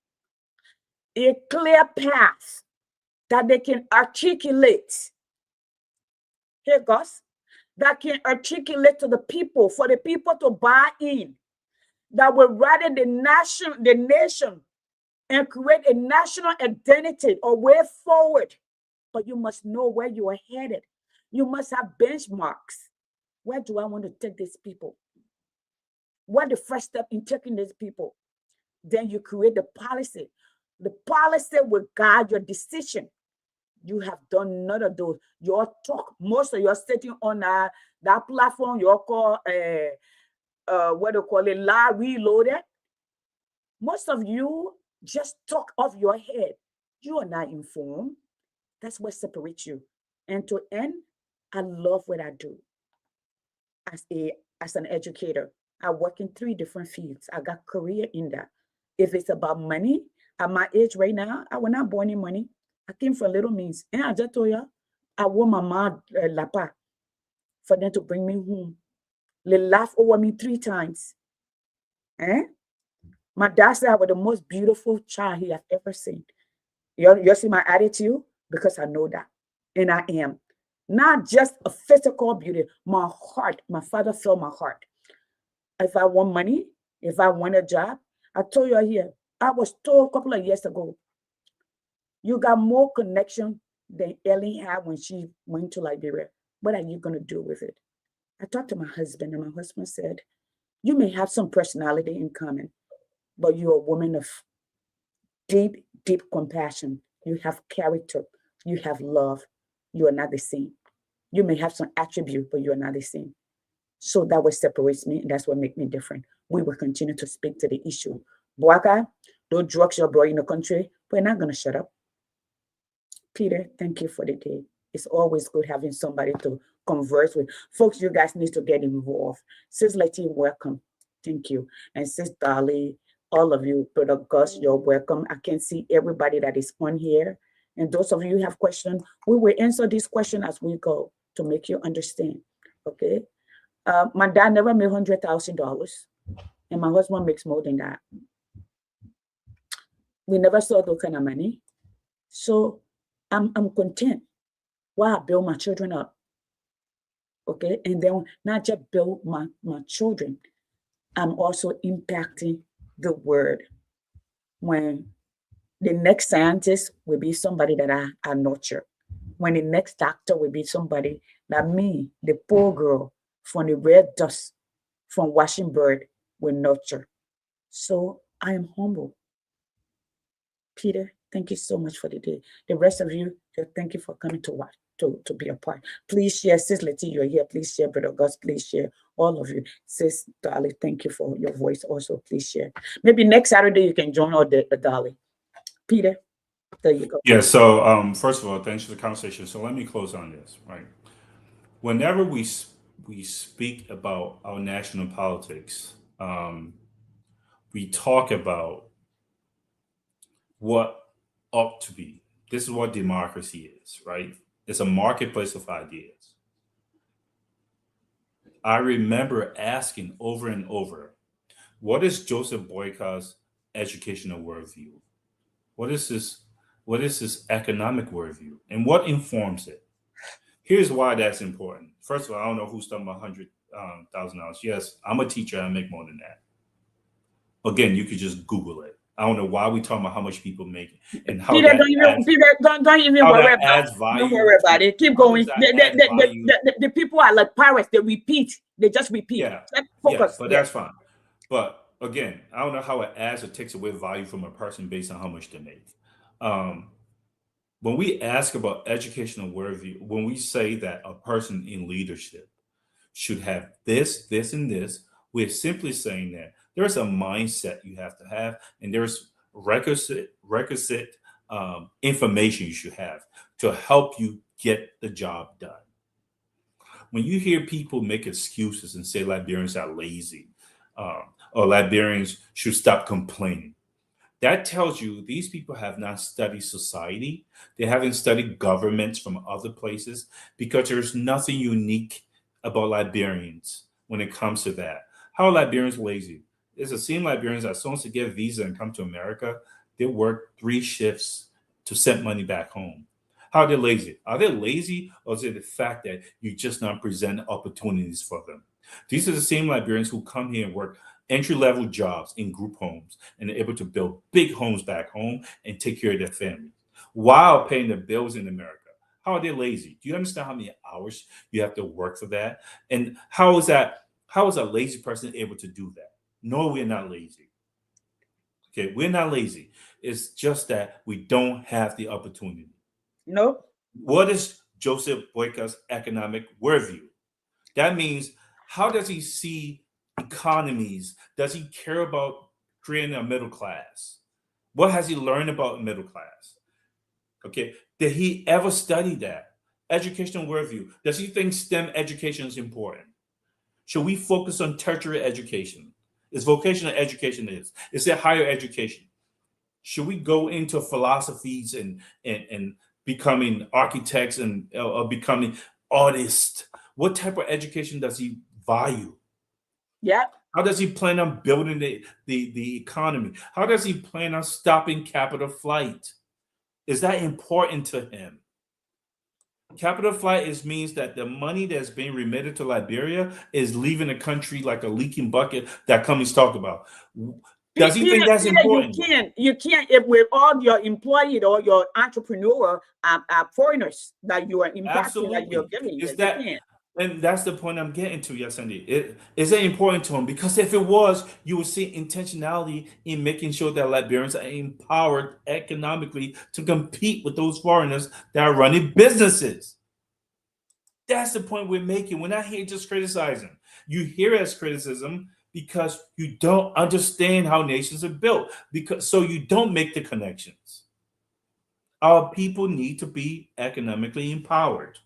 a clear path that they can articulate. Here goes, that can articulate to the people, for the people to buy in, that will rally the nation and create a national identity or way forward. But you must know where you are headed. You must have benchmarks. Where do I want to take these people? What the first step in taking these people? Then you create the policy. The policy will guide your decision. You have done none of those. Your talk, most of your sitting on that platform, you call what do you call it, live reloaded. Most of you just talk off your head. You are not informed. That's what separates you. And to end, I love what I do as an educator. I work in 3 different fields. I got career in that. If it's about money, at my age right now, I was not born in money. I came from little means. And I just told you, I want my mom lapa for them to bring me home. They laugh over me 3 times. My dad said I was the most beautiful child he has ever seen. You see my attitude? Because I know that. And I am. Not just a physical beauty, my heart. My father filled my heart. If I want money, if I want a job, I told you here, I was told a couple of years ago, you got more connection than Ellie had when she went to Liberia. What are you going to do with it? I talked to my husband, and my husband said, you may have some personality in common, but you're a woman of deep, deep compassion. You have character. You have love. You are not the same. You may have some attribute, but you are not the same. So that what separates me, and that's what makes me different. We will continue to speak to the issue. Boaka, those drugs you're brought in the country, we're not going to shut up. Peter, thank you for the day. It's always good having somebody to converse with. Folks, you guys need to get involved. Sis Letty, welcome. Thank you. And Sis Dolly, all of you, Brother Gus, you're welcome. I can see everybody that is on here. And those of you who have questions, we will answer these questions as we go to make you understand. Okay? My dad never made $100,000, and my husband makes more than that. We never saw those kind of money. So I'm content while I build my children up. Okay? And then not just build my children, I'm also impacting the world. When the next scientist will be somebody that I nurture. When the next doctor will be somebody that me, the poor girl from the red dust from Washington, will nurture. So I am humble. Peter, thank you so much for the day. The rest of you, thank you for coming to watch, to be a part. Please share. Sis Letty, you're here. Please share. Brother Gus, please share. All of you. Sis Dolly, thank you for your voice also. Please share. Maybe next Saturday you can join all the Dolly. Peter, there you go. Yeah, so first of all, thanks for the conversation. So let me close on this, right? Whenever we speak about our national politics, we talk about what ought to be. This is what democracy is, right? It's a marketplace of ideas. I remember asking over and over, what is Joseph Boyka's educational worldview? What is this economic worldview? And what informs it? Here's why that's important. First of all, I don't know who's talking about $100,000. Yes, I'm a teacher. I make more than that. Again, you could just Google it. I don't know why we talking about how much people make and how Peter, that don't even worry about it. Don't worry about it. Keep going. The people are like pirates. They repeat. They just repeat. Yeah, focus. But that's fine. But again, I don't know how it adds or takes away value from a person based on how much they make. When we ask about educational worldview, when we say that a person in leadership should have this, this, and this, we're simply saying that there's a mindset you have to have, and there's requisite information you should have to help you get the job done. When you hear people make excuses and say Liberians are lazy, or Liberians should stop complaining, that tells you these people have not studied society. They haven't studied governments from other places, because there's nothing unique about Liberians when it comes to that. How are Liberians lazy? It's the same Liberians that supposed to get a visa and come to America, they work 3 shifts to send money back home. How are they lazy? Are they lazy, or is it the fact that you just not present opportunities for them? These are the same Liberians who come here and work entry-level jobs in group homes and are able to build big homes back home and take care of their family while paying their bills in America. How are they lazy? Do you understand how many hours you have to work for that? And how is a lazy person able to do that? No, we're not lazy. Okay, we're not lazy. It's just that we don't have the opportunity. No. What is Joseph Boyka's economic worldview? That means, how does he see economies? Does he care about creating a middle class? What has he learned about middle class? Okay, did he ever study that? Educational worldview. Does he think STEM education is important? Should we focus on tertiary education? Is vocational education is it higher education? Should we go into philosophies and becoming architects and becoming artists? What type of education does he value? Yeah. How does he plan on building the economy? How does he plan on stopping capital flight? Is that important to him? Capital flight means that the money that's being remitted to Liberia is leaving the country like a leaking bucket that Cummings talked about. Does he think that's important? You can't, if with all your employee or your entrepreneur foreigners that you are impacting, that you're giving. Is that, and that's the point I'm getting to, Yasandi. Is it important to him? Because if it was, you would see intentionality in making sure that Liberians are empowered economically to compete with those foreigners that are running businesses. That's the point we're making. We're not here just criticizing. You hear us criticism because you don't understand how nations are built, so you don't make the connections. Our people need to be economically empowered.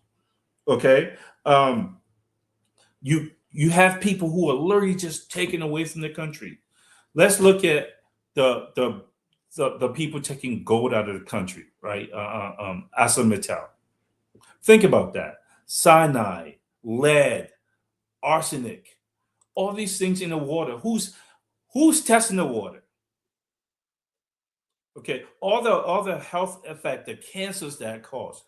Okay, you have people who are literally just taken away from the country. Let's look at the people taking gold out of the country, right? ArcelorMittal. Think about that. Cyanide, lead, arsenic, all these things in the water. Who's testing the water? Okay, all the health effect, the cancers that cause.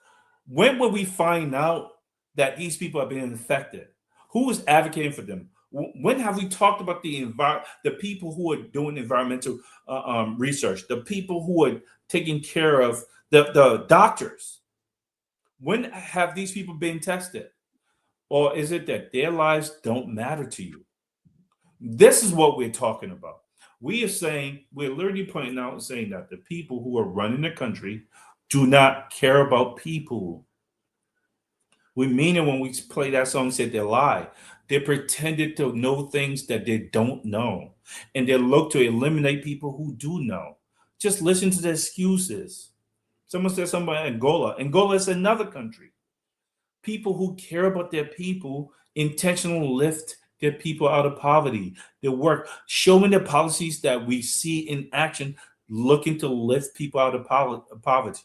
When will we find out that these people are being infected? Who is advocating for them? When have we talked about the people who are doing environmental research, the people who are taking care of the doctors? When have these people been tested? Or is it that their lives don't matter to you? This is what we're talking about. We're literally pointing out and saying that the people who are running the country do not care about people. We mean it when we play that song, said they lie. They pretended to know things that they don't know. And they look to eliminate people who do know. Just listen to the excuses. Someone said something about Angola. Angola is another country. People who care about their people intentionally lift their people out of poverty. They work, showing the policies that we see in action, looking to lift people out of poverty.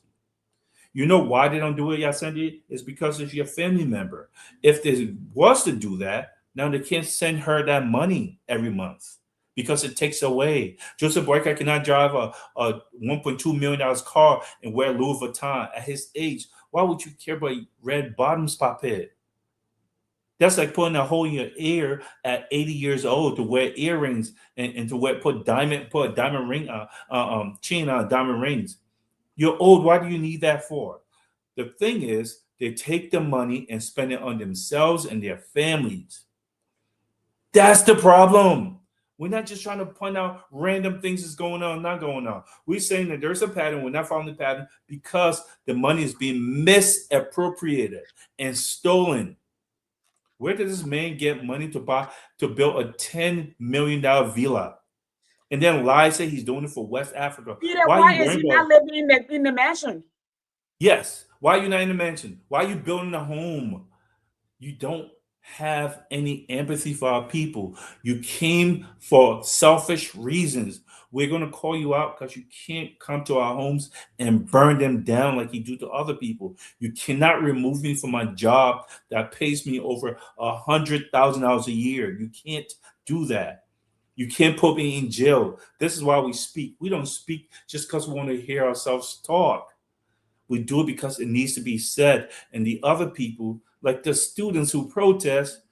You know why they don't do it, Yasandi? It's because it's your family member. If they was to do that, now they can't send her that money every month because it takes away. Joseph Boyka cannot drive a $1.2 million car and wear Louis Vuitton at his age. Why would you care about red bottoms, Papet? That's like putting a hole in your ear at 80 years old to wear earrings and to put a diamond ring chain on diamond rings. You're old. Why do you need that for? The thing is, they take the money and spend it on themselves and their families. That's the problem. We're not just trying to point out random things that's going on, not going on. We're saying that there's a pattern. We're not following the pattern because the money is being misappropriated and stolen. Where did this man get money to build a $10 million villa? And then lie, say he's doing it for West Africa. Peter, why is he not living in the mansion? Yes. Why are you not in the mansion? Why are you building a home? You don't have any empathy for our people. You came for selfish reasons. We're going to call you out because you can't come to our homes and burn them down like you do to other people. You cannot remove me from my job that pays me over $100,000 a year. You can't do that. You can't put me in jail. This is why we speak. We don't speak just because we want to hear ourselves talk. We do it because it needs to be said. And the other people, like the students who protest,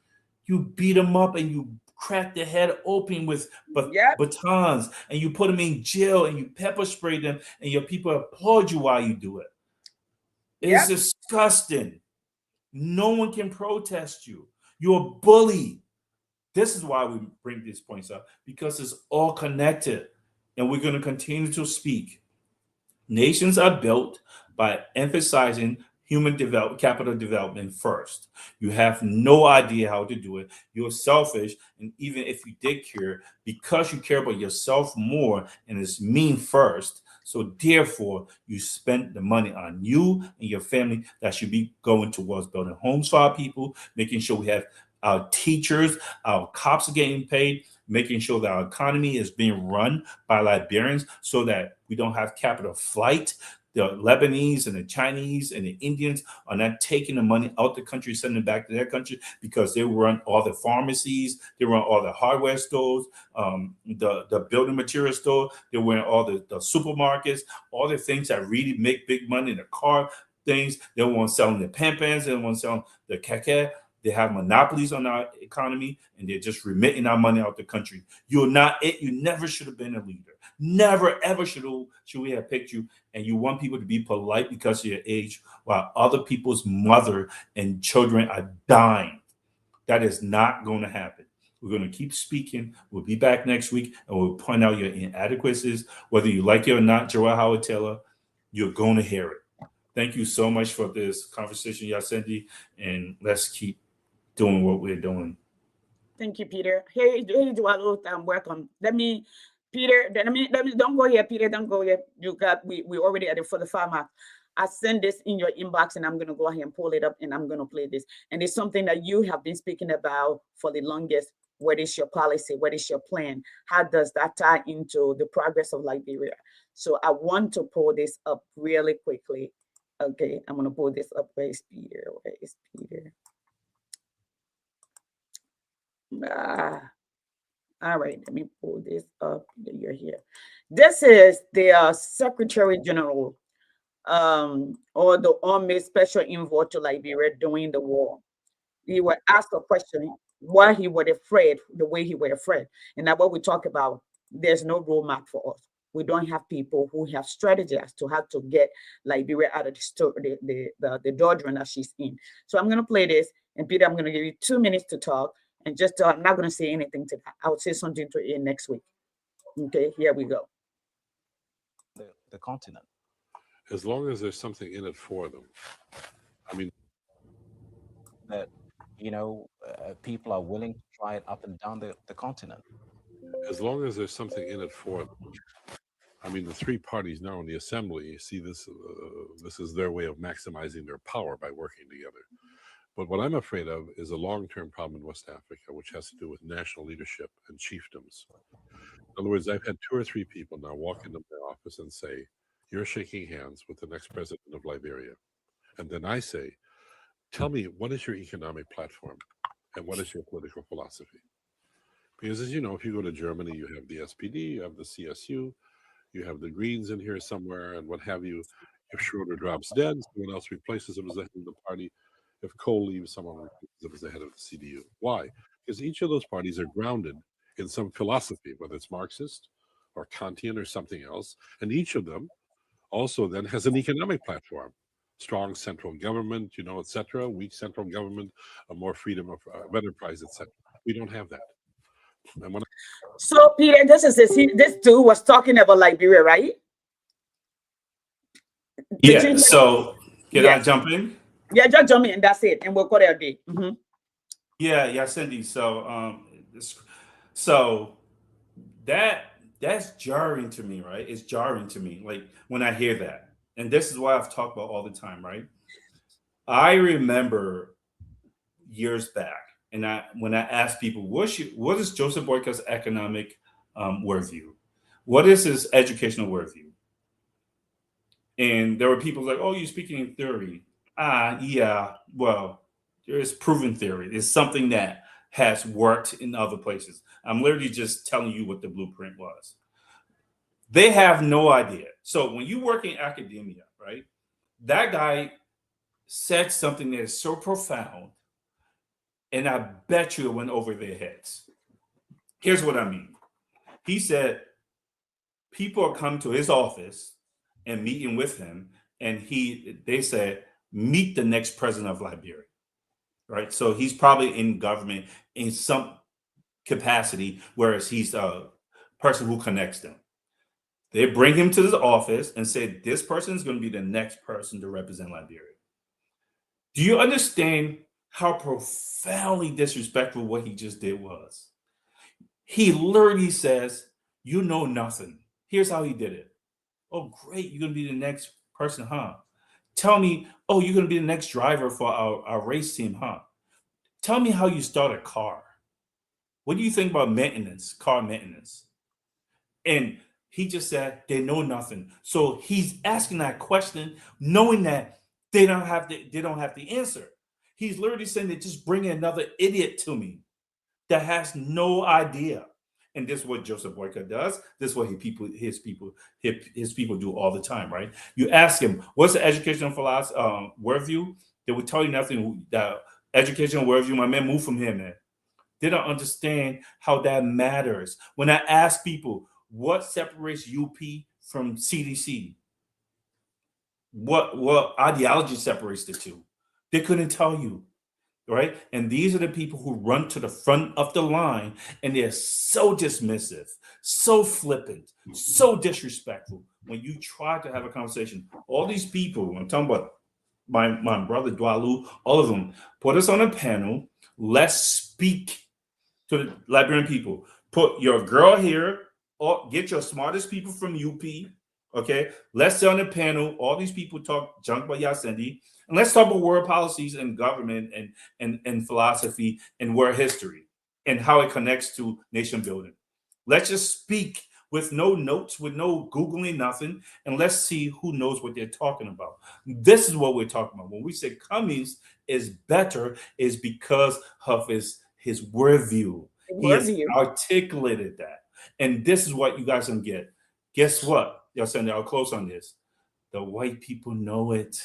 you beat them up and you crack their head open with batons and you put them in jail and you pepper spray them and your people applaud you while you do it. It's disgusting. No one can protest you. You're a bully. This is why we bring these points up, because it's all connected. and we're going to continue to speak. Nations are built by emphasizing capital development first. You have no idea how to do it. You're selfish, and even if you did care, because you care about yourself more and it's mean first, so therefore you spend the money on you and your family that should be going towards building homes for our people, making sure we have our teachers, our cops are getting paid, making sure that our economy is being run by Liberians so that we don't have capital flight. The Lebanese and the Chinese and the Indians are not taking the money out the country, sending it back to their country because they run all the pharmacies, they run all the hardware stores, the building material store, they run all the supermarkets, all the things that really make big money, the car things. They want selling the pampans, they want selling the keke. They have monopolies on our economy, and they're just remitting our money out the country. You're not it. You never should have been a leader. Never, ever should we have picked you. And you want people to be polite because of your age, while other people's mother and children are dying. That is not going to happen. We're going to keep speaking. We'll be back next week, and we'll point out your inadequacies. Whether you like it or not, Joel Howard Taylor, you're going to hear it. Thank you so much for this conversation, Yacendi, and let's keep doing what we're doing. Thank you, Peter. Hey, Joel, welcome. Peter, don't go here, Peter, don't go here. We already at it for the farmer. I send this in your inbox, and I'm going to go ahead and pull it up, and I'm going to play this. And it's something that you have been speaking about for the longest. What is your policy? What is your plan? How does that tie into the progress of Liberia? So I want to pull this up really quickly. Okay, I'm going to pull this up. Where is Peter? Where is Peter? All right, let me pull this up. You're here. This is the Secretary General or the Army Special Envoy to Liberia during the war. He would ask a question why he was afraid, the way he was afraid. And now what we talk about, there's no roadmap for us. We don't have people who have strategies to how to get Liberia out of the doldrum that she's in. So I'm going to play this, and Peter, I'm going to give you 2 minutes to talk. And just I'm not going to say anything to that. I will say something to you next week. Okay, here we go. The continent. As long as there's something in it for them. I mean, that, people are willing to try it up and down the continent. As long as there's something in it for them. I mean, the three parties now in the assembly, you see this is their way of maximizing their power by working together. But what I'm afraid of is a long-term problem in West Africa, which has to do with national leadership and chiefdoms. In other words, I've had 2 or 3 people now walk into my office and say, you're shaking hands with the next president of Liberia. And then I say, tell me, what is your economic platform and what is your political philosophy? Because as you know, if you go to Germany, you have the SPD, you have the CSU, you have the Greens in here somewhere, and what have you. If Schroeder drops dead, someone else replaces him as the head of the party. If Kohl leaves, someone replaces him as the head of the CDU. Why? Because each of those parties are grounded in some philosophy, whether it's Marxist or Kantian or something else. And each of them also then has an economic platform. Strong central government, et cetera. Weak central government, more freedom of enterprise, et cetera. We don't have that. So, Peter, this dude was talking about Liberia, right? Yeah, so can I jump in? Yeah, just jump in, that's it, and we'll go there. Mm-hmm. Yeah, Cindy. So that's jarring to me, right? It's jarring to me, like when I hear that, and this is what I've talked about all the time, right? I remember years back, and when I asked people, what is Joseph Boyka's economic worldview? What is his educational worldview? And there were people like, oh, you're speaking in theory. Yeah, well, there is proven theory. It's something that has worked in other places. I'm literally just telling you what the blueprint was. They have no idea. So when you work in academia, right, that guy said something that is so profound, and I bet you it went over their heads. Here's what I mean. He said people are coming to his office and meeting with him, and they said, meet the next president of Liberia, right? So he's probably in government in some capacity, whereas he's a person who connects them. They bring him to the office and say, this person is going to be the next person to represent Liberia. Do you understand how profoundly disrespectful what he just did was? He literally says, you know nothing. Here's how he did it. Oh, great. You're going to be the next person, huh? Tell me, oh, you're going to be the next driver for our race team, huh? Tell me how you start a car. What do you think about maintenance, car maintenance? And he just said they know nothing. So he's asking that question, knowing that they don't have the answer. He's literally saying that just bring another idiot to me that has no idea. And this is what Joseph Boyka does. This is what his people do all the time, right? You ask him, what's the educational philosophy worldview? They will tell you nothing. The educational worldview, my man moved from here, man. They don't understand how that matters. When I ask people, what separates UP from CDC? What ideology separates the two? They couldn't tell you. Right? And these are the people who run to the front of the line, and they're so dismissive, so flippant, so disrespectful. When you try to have a conversation, all these people, I'm talking about my brother Dwalu, all of them, put us on a panel. Let's speak to the Liberian people. Put your girl here, or get your smartest people from UP. Okay, let's sit on the panel. All these people talk junk about Yasendi. And let's talk about world policies and government and philosophy and world history and how it connects to nation building. Let's just speak with no notes, with no Googling, nothing, and let's see who knows what they're talking about. This is what we're talking about. When we say Cummings is better, is because of his worldview. He has articulated that. And this is what you guys can get. Guess what? Yasendi, I'll close on this. The white people know it.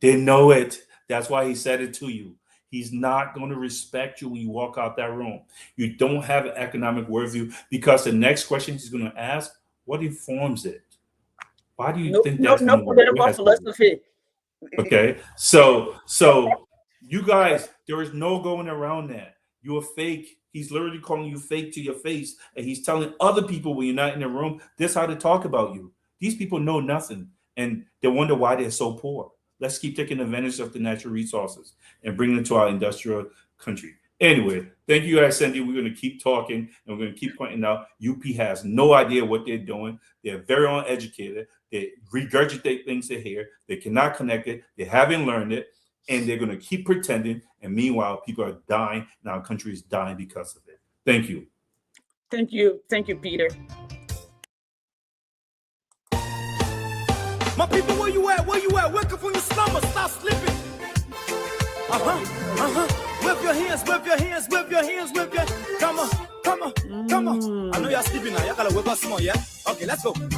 They know it. That's why he said it to you. He's not going to respect you when you walk out that room. You don't have an economic worldview, because the next question he's going to ask, what informs it? Why do you think that's no political philosophy? Okay, so you guys, there is no going around that. You're fake. He's literally calling you fake to your face, and he's telling other people when you're not in the room, this is how to talk about you. These people know nothing, and they wonder why they're so poor. Let's keep taking advantage of the natural resources and bring them to our industrial country. Anyway, thank you guys, Cindy. We're going to keep talking, and we're going to keep pointing out UP has no idea what they're doing. They're very uneducated. They regurgitate things they hear. They cannot connect it. They haven't learned it, and they're going to keep pretending. And meanwhile, people are dying, and our country is dying because of it. Thank you. Thank you. Thank you, Peter. My people, where you at? Where you at? Wake up from your slumber, stop sleeping. Whip your hands, whip your hands, whip your hands, whip your. Come on, come on, come on. I know y'all sleeping now. Y'all gotta whip us some more, yeah? Okay, let's go. The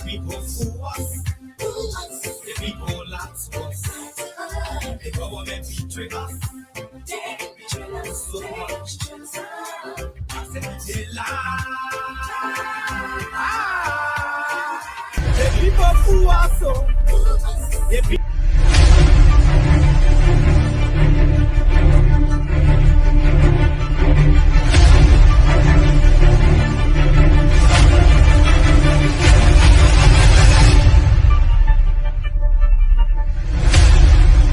people fool us. The people lie to us. The government betray us. So much. I said they lie. The people fool us, so